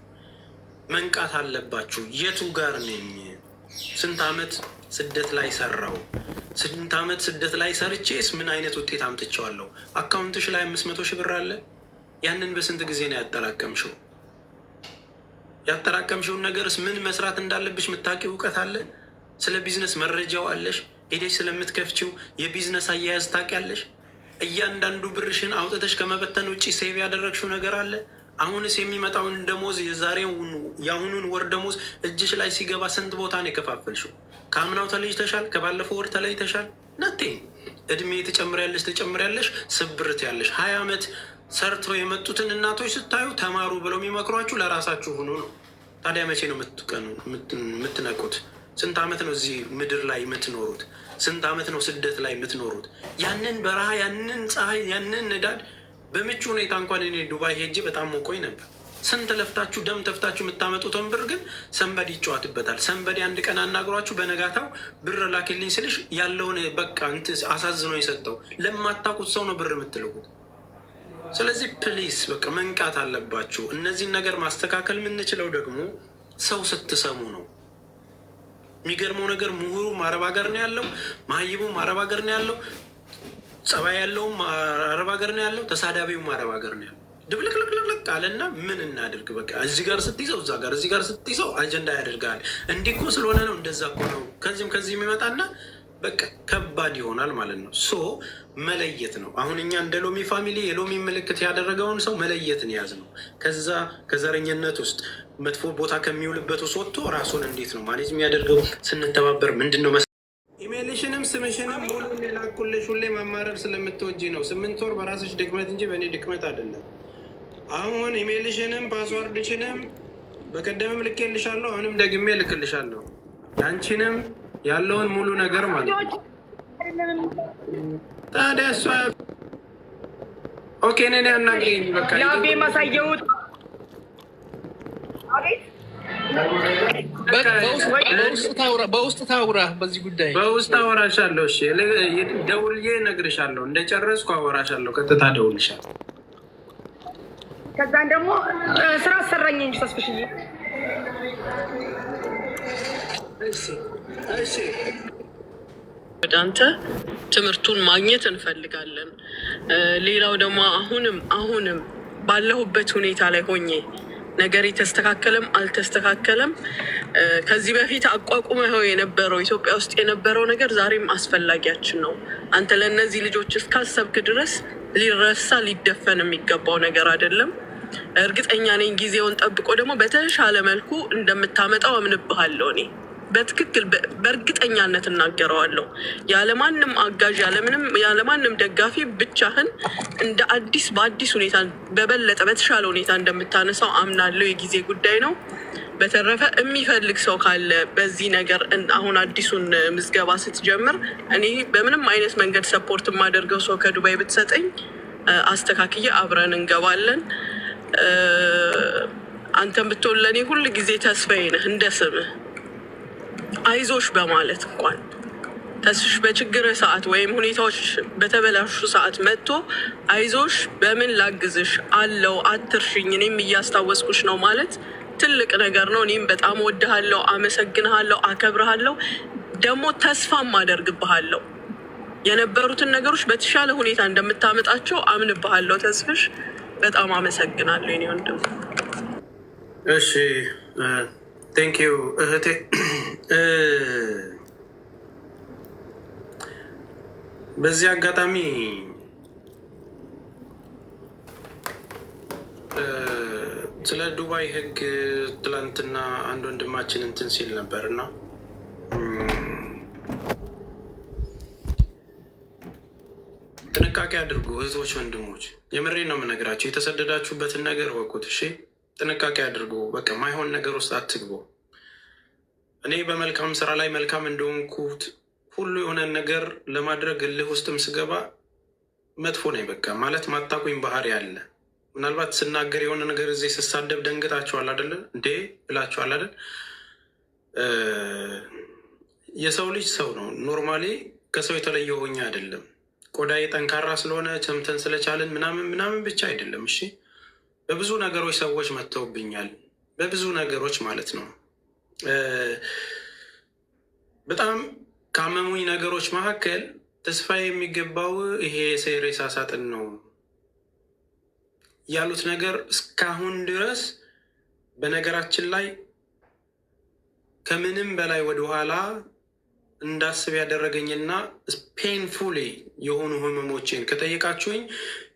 መንቃት አለባችሁ። የቱ ጋር ነኝ? ስንት ዓመት ስደት ላይ ሰራው? ስንት ዓመት ስደት ላይ ሰርቼስ ምን አይነት ውጤት አምጥቼዋለሁ? አካውንትሽ ላይ 500 ሺህ ብር አለ። ያንን በስንት ጊዜ ነው ያጠራቀምሽው? ያጠራቀምሽውን ነገርስ ምን መስራት እንዳለብሽ የምታውቂው እውቀት አለ? ስለ ቢዝነስ መረጃው አለሽ? ሄደሽ ስለምትከፍቺው የቢዝነስ አያያዝ ታውቂያለሽ? እያንዳንዱ ብርሽን አውጥተሽ ከመበተን ውጭ ሴቭ ያደረግሽው ነገር አለ? አሁንስ የሚመጣውን ደሞዝ የአሁኑን ወር ደሞዝ እጅሽ ላይ ሲገባ ስንት ቦታ ነው የከፋፈልሽው? ከአምናው ተለይተሻል? ከባለፈው ወር ተለይተሻል? ናቴ እድሜ ትጨምሪያለሽ፣ ስብርት ያለሽ 20 ዓመት ሰርተው የመጡትን እናቶች ስታዩ ተማሩ ብለው የሚመክሯችሁ ለራሳችሁ ሆኖ ነው። ታዲያ መቼ ነው የምትነቁት? ስንት ዓመት ነው እዚህ ምድር ላይ የምትኖሩት? ስንት ዓመት ነው ስደት ላይ የምትኖሩት? ያንን በረሃ፣ ያንን ፀሐይ፣ ያንን ንዳድ በምቹ ሁኔታ እንኳን እኔ ዱባይ ሄጄ በጣም ሞቆኝ ነበር። ስንት ለፍታችሁ ደም ተፍታችሁ የምታመጡትን ብር ግን ሰንበዲ ይጫወትበታል። ሰንበዲ አንድ ቀን አናግሯችሁ በነጋታው ብር ላክልኝ ስልሽ ያለውን በቃ እንትን አሳዝኖ የሰጠው ለማታውቁት ሰው ነው ብር የምትልቁት። ስለዚህ ፕሊስ በቃ መንቃት አለባችሁ። እነዚህን ነገር ማስተካከል የምንችለው ደግሞ ሰው ስትሰሙ ነው። የሚገርመው ነገር ምሁሩም አረብ ሀገር ነው ያለው፣ መሀይቡም አረብ ሀገር ነው ያለው፣ ጸባይ ያለውም አረብ ሀገር ነው ያለው፣ ተሳዳቢውም አረብ ሀገር ነው ያለው። ድብልቅልቅልቅ አለና ምን እናድርግ? በቃ እዚህ ጋር ስትይዘው እዛ ጋር፣ እዚህ ጋር ስትይዘው አጀንዳ ያደርጋል። እንዲህ እኮ ስለሆነ ነው፣ እንደዛ እኮ ነው፣ ከዚህ የሚመጣና በቃ ከባድ ይሆናል ማለት ነው። መለየት ነው። አሁን እኛ እንደ ሎሚ ፋሚሊ የሎሚ ምልክት ያደረገውን ሰው መለየትን ያዝ ነው። ከዛ ከዘረኝነት ውስጥ መጥፎ ቦታ ከሚውልበት ውስጥ ወጥቶ ራሱን እንዴት ነው ማኔጅ የሚያደርገው? ስንተባበር ምንድን ነው ኢሜይልሽንም ስምሽንም ሙሉ ላኩልሽ። ሁሌ ማማረር ስለምትወጂ ነው። 8 ወር በራስሽ ድክመት እንጂ በእኔ ድክመት አይደለም። አሁን ኢሜይልሽንም ፓስዋርድሽንም በቀደምም ልኬልሻለሁ፣ አሁንም ደግሜ ልክልሻለሁ። ያንቺንም ያለውን ሙሉ ነገር ማለት ነው። ታዲያ እሷ ኦኬ ነን ያናግሪኝ። በቃ ያቤ ማሳየውት በውስጥ ታውራ፣ በዚህ ጉዳይ በውስጥ አወራሻለሁ። እሺ ደውዬ እነግርሻለሁ። እንደጨረስኩ አወራሻለሁ። ቀጥታ ደውልሻለሁ። ከዛን ደግሞ ስራ አሰራኝ እንጂ ተስፍሽዬ። እሺ ወደ አንተ ትምህርቱን ማግኘት እንፈልጋለን። ሌላው ደግሞ አሁንም ባለሁበት ሁኔታ ላይ ሆኜ ነገር የተስተካከለም አልተስተካከለም ከዚህ በፊት አቋቁመው የነበረው ኢትዮጵያ ውስጥ የነበረው ነገር ዛሬም አስፈላጊያችን ነው። አንተ ለእነዚህ ልጆች እስካሰብክ ድረስ ሊረሳ ሊደፈን የሚገባው ነገር አይደለም። እርግጠኛ ነኝ ጊዜውን ጠብቆ ደግሞ በተሻለ መልኩ እንደምታመጣው አምንብሃለሁ። እኔ በትክክል በእርግጠኛነት እናገረዋለሁ። ያለማንም አጋዥ ያለማንም ደጋፊ ብቻህን እንደ አዲስ በአዲስ ሁኔታ በበለጠ በተሻለ ሁኔታ እንደምታነሳው አምናለሁ። የጊዜ ጉዳይ ነው። በተረፈ የሚፈልግ ሰው ካለ በዚህ ነገር አሁን አዲሱን ምዝገባ ስትጀምር እኔ በምንም አይነት መንገድ ሰፖርት የማደርገው ሰው ከዱባይ ብትሰጠኝ አስተካክዬ አብረን እንገባለን። አንተም ብትሆን ለእኔ ሁል ጊዜ ተስፋዬ ነህ። እንደ ስምህ አይዞሽ በማለት እንኳን ተስፍሽ በችግር ሰዓት ወይም ሁኔታዎች በተበላሹ ሰዓት መጥቶ አይዞሽ በምን ላግዝሽ አለው አትርሽኝ፣ እኔም እያስታወስኩሽ ነው ማለት ትልቅ ነገር ነው። እኔም በጣም ወድሃለሁ፣ አመሰግንሃለሁ፣ አከብርሃለሁ፣ ደግሞ ተስፋም አደርግብሃለሁ። የነበሩትን ነገሮች በተሻለ ሁኔታ እንደምታመጣቸው አምንብሃለሁ። ተስፍሽ በጣም አመሰግናለሁ የኔ ወንድም። እሺ ቴንክ ዩ እህቴ። በዚህ አጋጣሚ ስለ ዱባይ ሕግ ትላንትና አንድ ወንድማችን እንትን ሲል ነበር እና ጥንቃቄ አድርጉ እህቶች፣ ወንድሞች፣ የምሬን ነው የምነግራቸው። የተሰደዳችሁበትን ነገር ወቁት። እሺ ጥንቃቄ አድርጉ። በቃ ማይሆን ነገር ውስጥ አትግቡ። እኔ በመልካም ስራ ላይ መልካም እንደሆንኩት ሁሉ የሆነ ነገር ለማድረግ እልህ ውስጥም ስገባ መጥፎ ነኝ። በቃ ማለት ማታቁኝ ባህሪ አለ። ምናልባት ስናገር የሆነ ነገር እዚህ ስሳደብ ደንግጣችኋል አይደለ እንዴ ብላችኋል አይደል? የሰው ልጅ ሰው ነው። ኖርማሊ ከሰው የተለየ ሆኜ አይደለም። ቆዳዬ ጠንካራ ስለሆነ ቸምተን ስለቻልን ምናምን ብቻ አይደለም። እሺ በብዙ ነገሮች ሰዎች መጥተውብኛል። በብዙ ነገሮች ማለት ነው። በጣም ካመሙኝ ነገሮች መካከል ተስፋ የሚገባው ይሄ የሬሳ ሳጥን ነው ያሉት ነገር እስካሁን ድረስ በነገራችን ላይ ከምንም በላይ ወደኋላ እንዳስብ ያደረገኝና ፔንፉሊ የሆኑ ህመሞችን ከጠየቃችሁኝ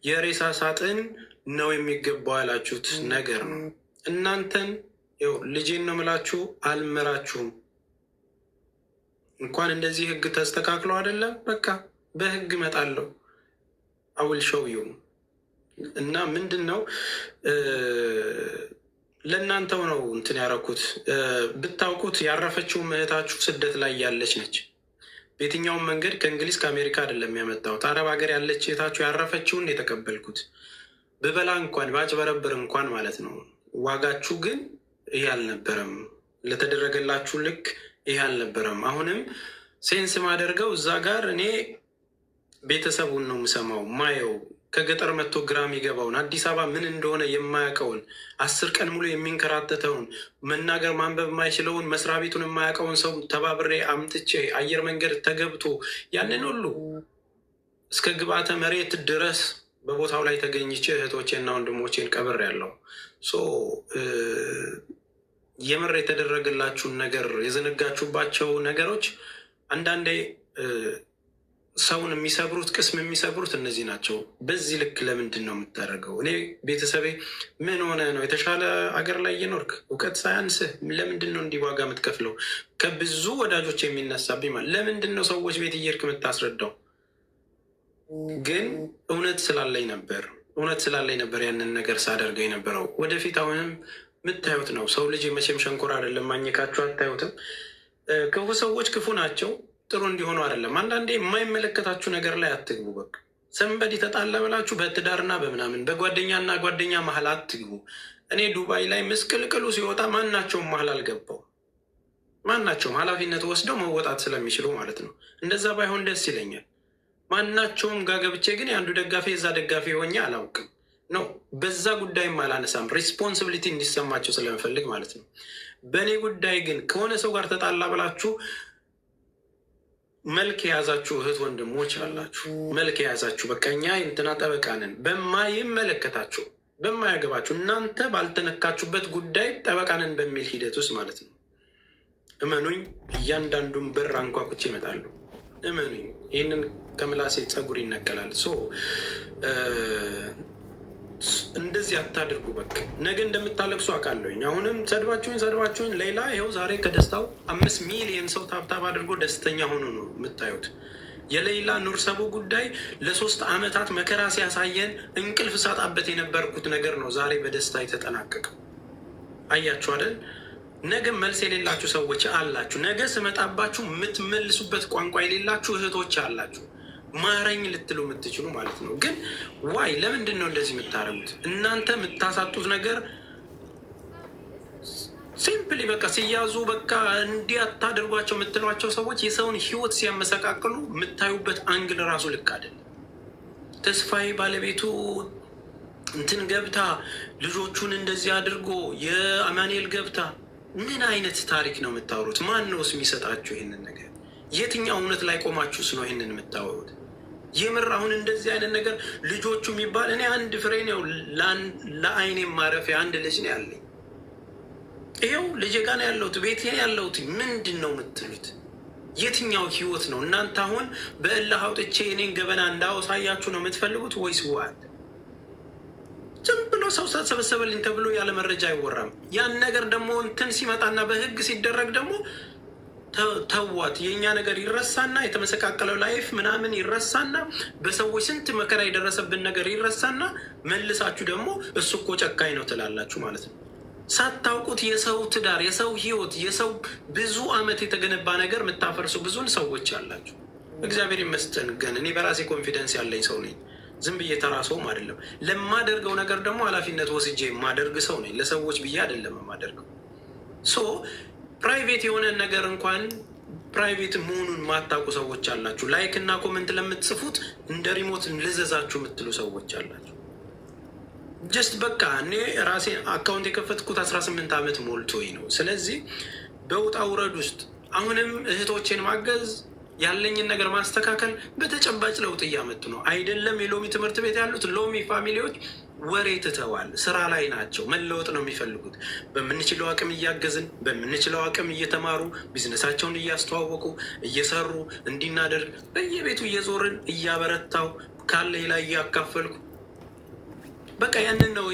የሬሳ ሳጥን ነው የሚገባው ያላችሁት ነገር ነው። እናንተን ልጄን ነው ምላችሁ አልመራችሁም። እንኳን እንደዚህ ህግ ተስተካክሎ አይደለም፣ በቃ በህግ እመጣለሁ። አውል ሾው ዩ እና ምንድን ነው ለእናንተው ነው እንትን ያደረኩት። ብታውቁት ያረፈችው እህታችሁ ስደት ላይ ያለች ነች። በየትኛውም መንገድ ከእንግሊዝ ከአሜሪካ አይደለም ያመጣሁት። አረብ ሀገር ያለች እህታችሁ ያረፈችውን የተቀበልኩት። ብበላ እንኳን ባጭበረብር እንኳን ማለት ነው። ዋጋችሁ ግን ይህ አልነበረም። ለተደረገላችሁ ልክ ይህ አልነበረም። አሁንም ሴንስ ማደርገው እዛ ጋር እኔ ቤተሰቡን ነው የምሰማው ማየው። ከገጠር መጥቶ ግራ የሚገባውን አዲስ አበባ ምን እንደሆነ የማያውቀውን 10 ቀን ሙሉ የሚንከራተተውን መናገር ማንበብ የማይችለውን መስሪያ ቤቱን የማያውቀውን ሰው ተባብሬ አምጥቼ አየር መንገድ ተገብቶ ያንን ሁሉ እስከ ግብአተ መሬት ድረስ በቦታው ላይ ተገኝቼ እህቶቼና ወንድሞቼን ቀብር ያለው የምር የተደረገላችሁን ነገር የዘነጋችሁባቸው ነገሮች አንዳንዴ ሰውን የሚሰብሩት ቅስም የሚሰብሩት እነዚህ ናቸው። በዚህ ልክ ለምንድን ነው የምታደርገው? እኔ ቤተሰቤ ምን ሆነ ነው የተሻለ አገር ላይ እየኖርክ እውቀት ሳያንስህ ለምንድን ነው እንዲህ ዋጋ የምትከፍለው? ከብዙ ወዳጆች የሚነሳብኝ ማለት ለምንድን ነው ሰዎች ቤት እየሄድክ የምታስረዳው? ግን እውነት ስላለኝ ነበር ያንን ነገር ሳደርገው የነበረው። ወደፊት አሁንም የምታዩት ነው። ሰው ልጅ መቼም ሸንኮራ አይደለም፣ ማኘካችሁ አታዩትም። ክፉ ሰዎች ክፉ ናቸው፣ ጥሩ እንዲሆኑ አይደለም። አንዳንዴ የማይመለከታችሁ ነገር ላይ አትግቡ። በቃ ሰንበድ ተጣላ ብላችሁ በትዳርና በምናምን በጓደኛና ጓደኛ መሀል አትግቡ። እኔ ዱባይ ላይ ምስቅልቅሉ ሲወጣ ማናቸውም መሀል አልገባው። ማናቸውም ኃላፊነት ወስደው መወጣት ስለሚችሉ ማለት ነው። እንደዛ ባይሆን ደስ ይለኛል። ማናቸውም ጋር ገብቼ ግን የአንዱ ደጋፊ የዛ ደጋፊ ሆኜ አላውቅም ነው። በዛ ጉዳይም አላነሳም፣ ሪስፖንሲቢሊቲ እንዲሰማቸው ስለምፈልግ ማለት ነው። በእኔ ጉዳይ ግን ከሆነ ሰው ጋር ተጣላ ብላችሁ መልክ የያዛችሁ እህት ወንድሞች አላችሁ። መልክ የያዛችሁ በቃ እኛ እንትና ጠበቃ ነን፣ በማይመለከታችሁ በማያገባችሁ እናንተ ባልተነካችሁበት ጉዳይ ጠበቃ ነን በሚል ሂደት ውስጥ ማለት ነው። እመኑኝ፣ እያንዳንዱን በር አንኳኩቼ ይመጣሉ። እመኑኝ፣ ይህንን ከምላሴ ጸጉር ይነቀላል። እንደዚህ አታድርጉ። በቃ ነገ እንደምታለቅሱ አውቃለሁኝ። አሁንም ሰድባችሁኝ ሌላ ይኸው ዛሬ ከደስታው 5 ሚሊዮን ሰው ታብታብ አድርጎ ደስተኛ ሆኖ ነው የምታዩት። የሌላ ኑር ሰቡ ጉዳይ ለ3 ዓመታት መከራ ሲያሳየን እንቅልፍ ሳጣበት የነበርኩት ነገር ነው ዛሬ በደስታ የተጠናቀቀው። አያችሁ አይደል? ነገ መልስ የሌላችሁ ሰዎች አላችሁ። ነገ ስመጣባችሁ የምትመልሱበት ቋንቋ የሌላችሁ እህቶች አላችሁ። ማረኝ ልትሉ የምትችሉ ማለት ነው። ግን ዋይ ለምንድን ነው እንደዚህ የምታረጉት? እናንተ የምታሳጡት ነገር ሲምፕሊ በቃ ሲያዙ በቃ እንዲህ አታደርጓቸው የምትሏቸው ሰዎች የሰውን ሕይወት ሲያመሰቃቅሉ የምታዩበት አንግል ራሱ ልክ አይደለም። ተስፋዬ ባለቤቱ እንትን ገብታ ልጆቹን እንደዚህ አድርጎ የአማኑኤል ገብታ ምን አይነት ታሪክ ነው የምታወሩት? ማን ነውስ የሚሰጣችሁ ይህንን ነገር? የትኛው እውነት ላይ ቆማችሁስ ነው ይህንን የምታወሩት? የምር አሁን እንደዚህ አይነት ነገር ልጆቹ የሚባል እኔ አንድ ፍሬ ነው ለአይኔ ማረፊያ አንድ ልጅ ነው ያለኝ። ይኸው ልጄ ጋ ነው ያለሁት፣ ቤቴ ነው ያለሁት። ምንድን ነው የምትሉት? የትኛው ህይወት ነው? እናንተ አሁን በእልህ አውጥቼ እኔን ገበና እንዳወሳያችሁ ነው የምትፈልጉት ወይስ ዋት? ዝም ብሎ ሰው ሰበሰበልኝ ተብሎ ያለ መረጃ አይወራም። ያን ነገር ደግሞ እንትን ሲመጣና በህግ ሲደረግ ደግሞ ተዋት። የእኛ ነገር ይረሳና የተመሰቃቀለው ላይፍ ምናምን ይረሳና በሰዎች ስንት መከራ የደረሰብን ነገር ይረሳና መልሳችሁ ደግሞ እሱ እኮ ጨካኝ ነው ትላላችሁ ማለት ነው። ሳታውቁት የሰው ትዳር፣ የሰው ህይወት፣ የሰው ብዙ አመት የተገነባ ነገር የምታፈርሱ ብዙን ሰዎች አላችሁ። እግዚአብሔር ይመስገን ግን እኔ በራሴ ኮንፊደንስ ያለኝ ሰው ነኝ። ዝም ብዬ ተራ ሰውም አይደለም። ለማደርገው ነገር ደግሞ ኃላፊነት ወስጄ የማደርግ ሰው ነኝ። ለሰዎች ብዬ አይደለም የማደርገው። ፕራይቬት የሆነ ነገር እንኳን ፕራይቬት መሆኑን ማታውቁ ሰዎች አላችሁ። ላይክ እና ኮመንት ለምትጽፉት እንደ ሪሞት ልዘዛችሁ የምትሉ ሰዎች አላችሁ። ጀስት በቃ እኔ ራሴ አካውንት የከፈትኩት 18 ዓመት ሞልቶኝ ነው። ስለዚህ በውጣ ውረድ ውስጥ አሁንም እህቶቼን ማገዝ ያለኝን ነገር ማስተካከል በተጨባጭ ለውጥ እያመጡ ነው። አይደለም የሎሚ ትምህርት ቤት ያሉት ሎሚ ፋሚሊዎች ወሬ ትተዋል፣ ስራ ላይ ናቸው። መለወጥ ነው የሚፈልጉት። በምንችለው አቅም እያገዝን፣ በምንችለው አቅም እየተማሩ ቢዝነሳቸውን እያስተዋወቁ እየሰሩ እንዲናደርግ በየቤቱ እየዞርን እያበረታው ካለ ላይ እያካፈልኩ በቃ ያንን ነው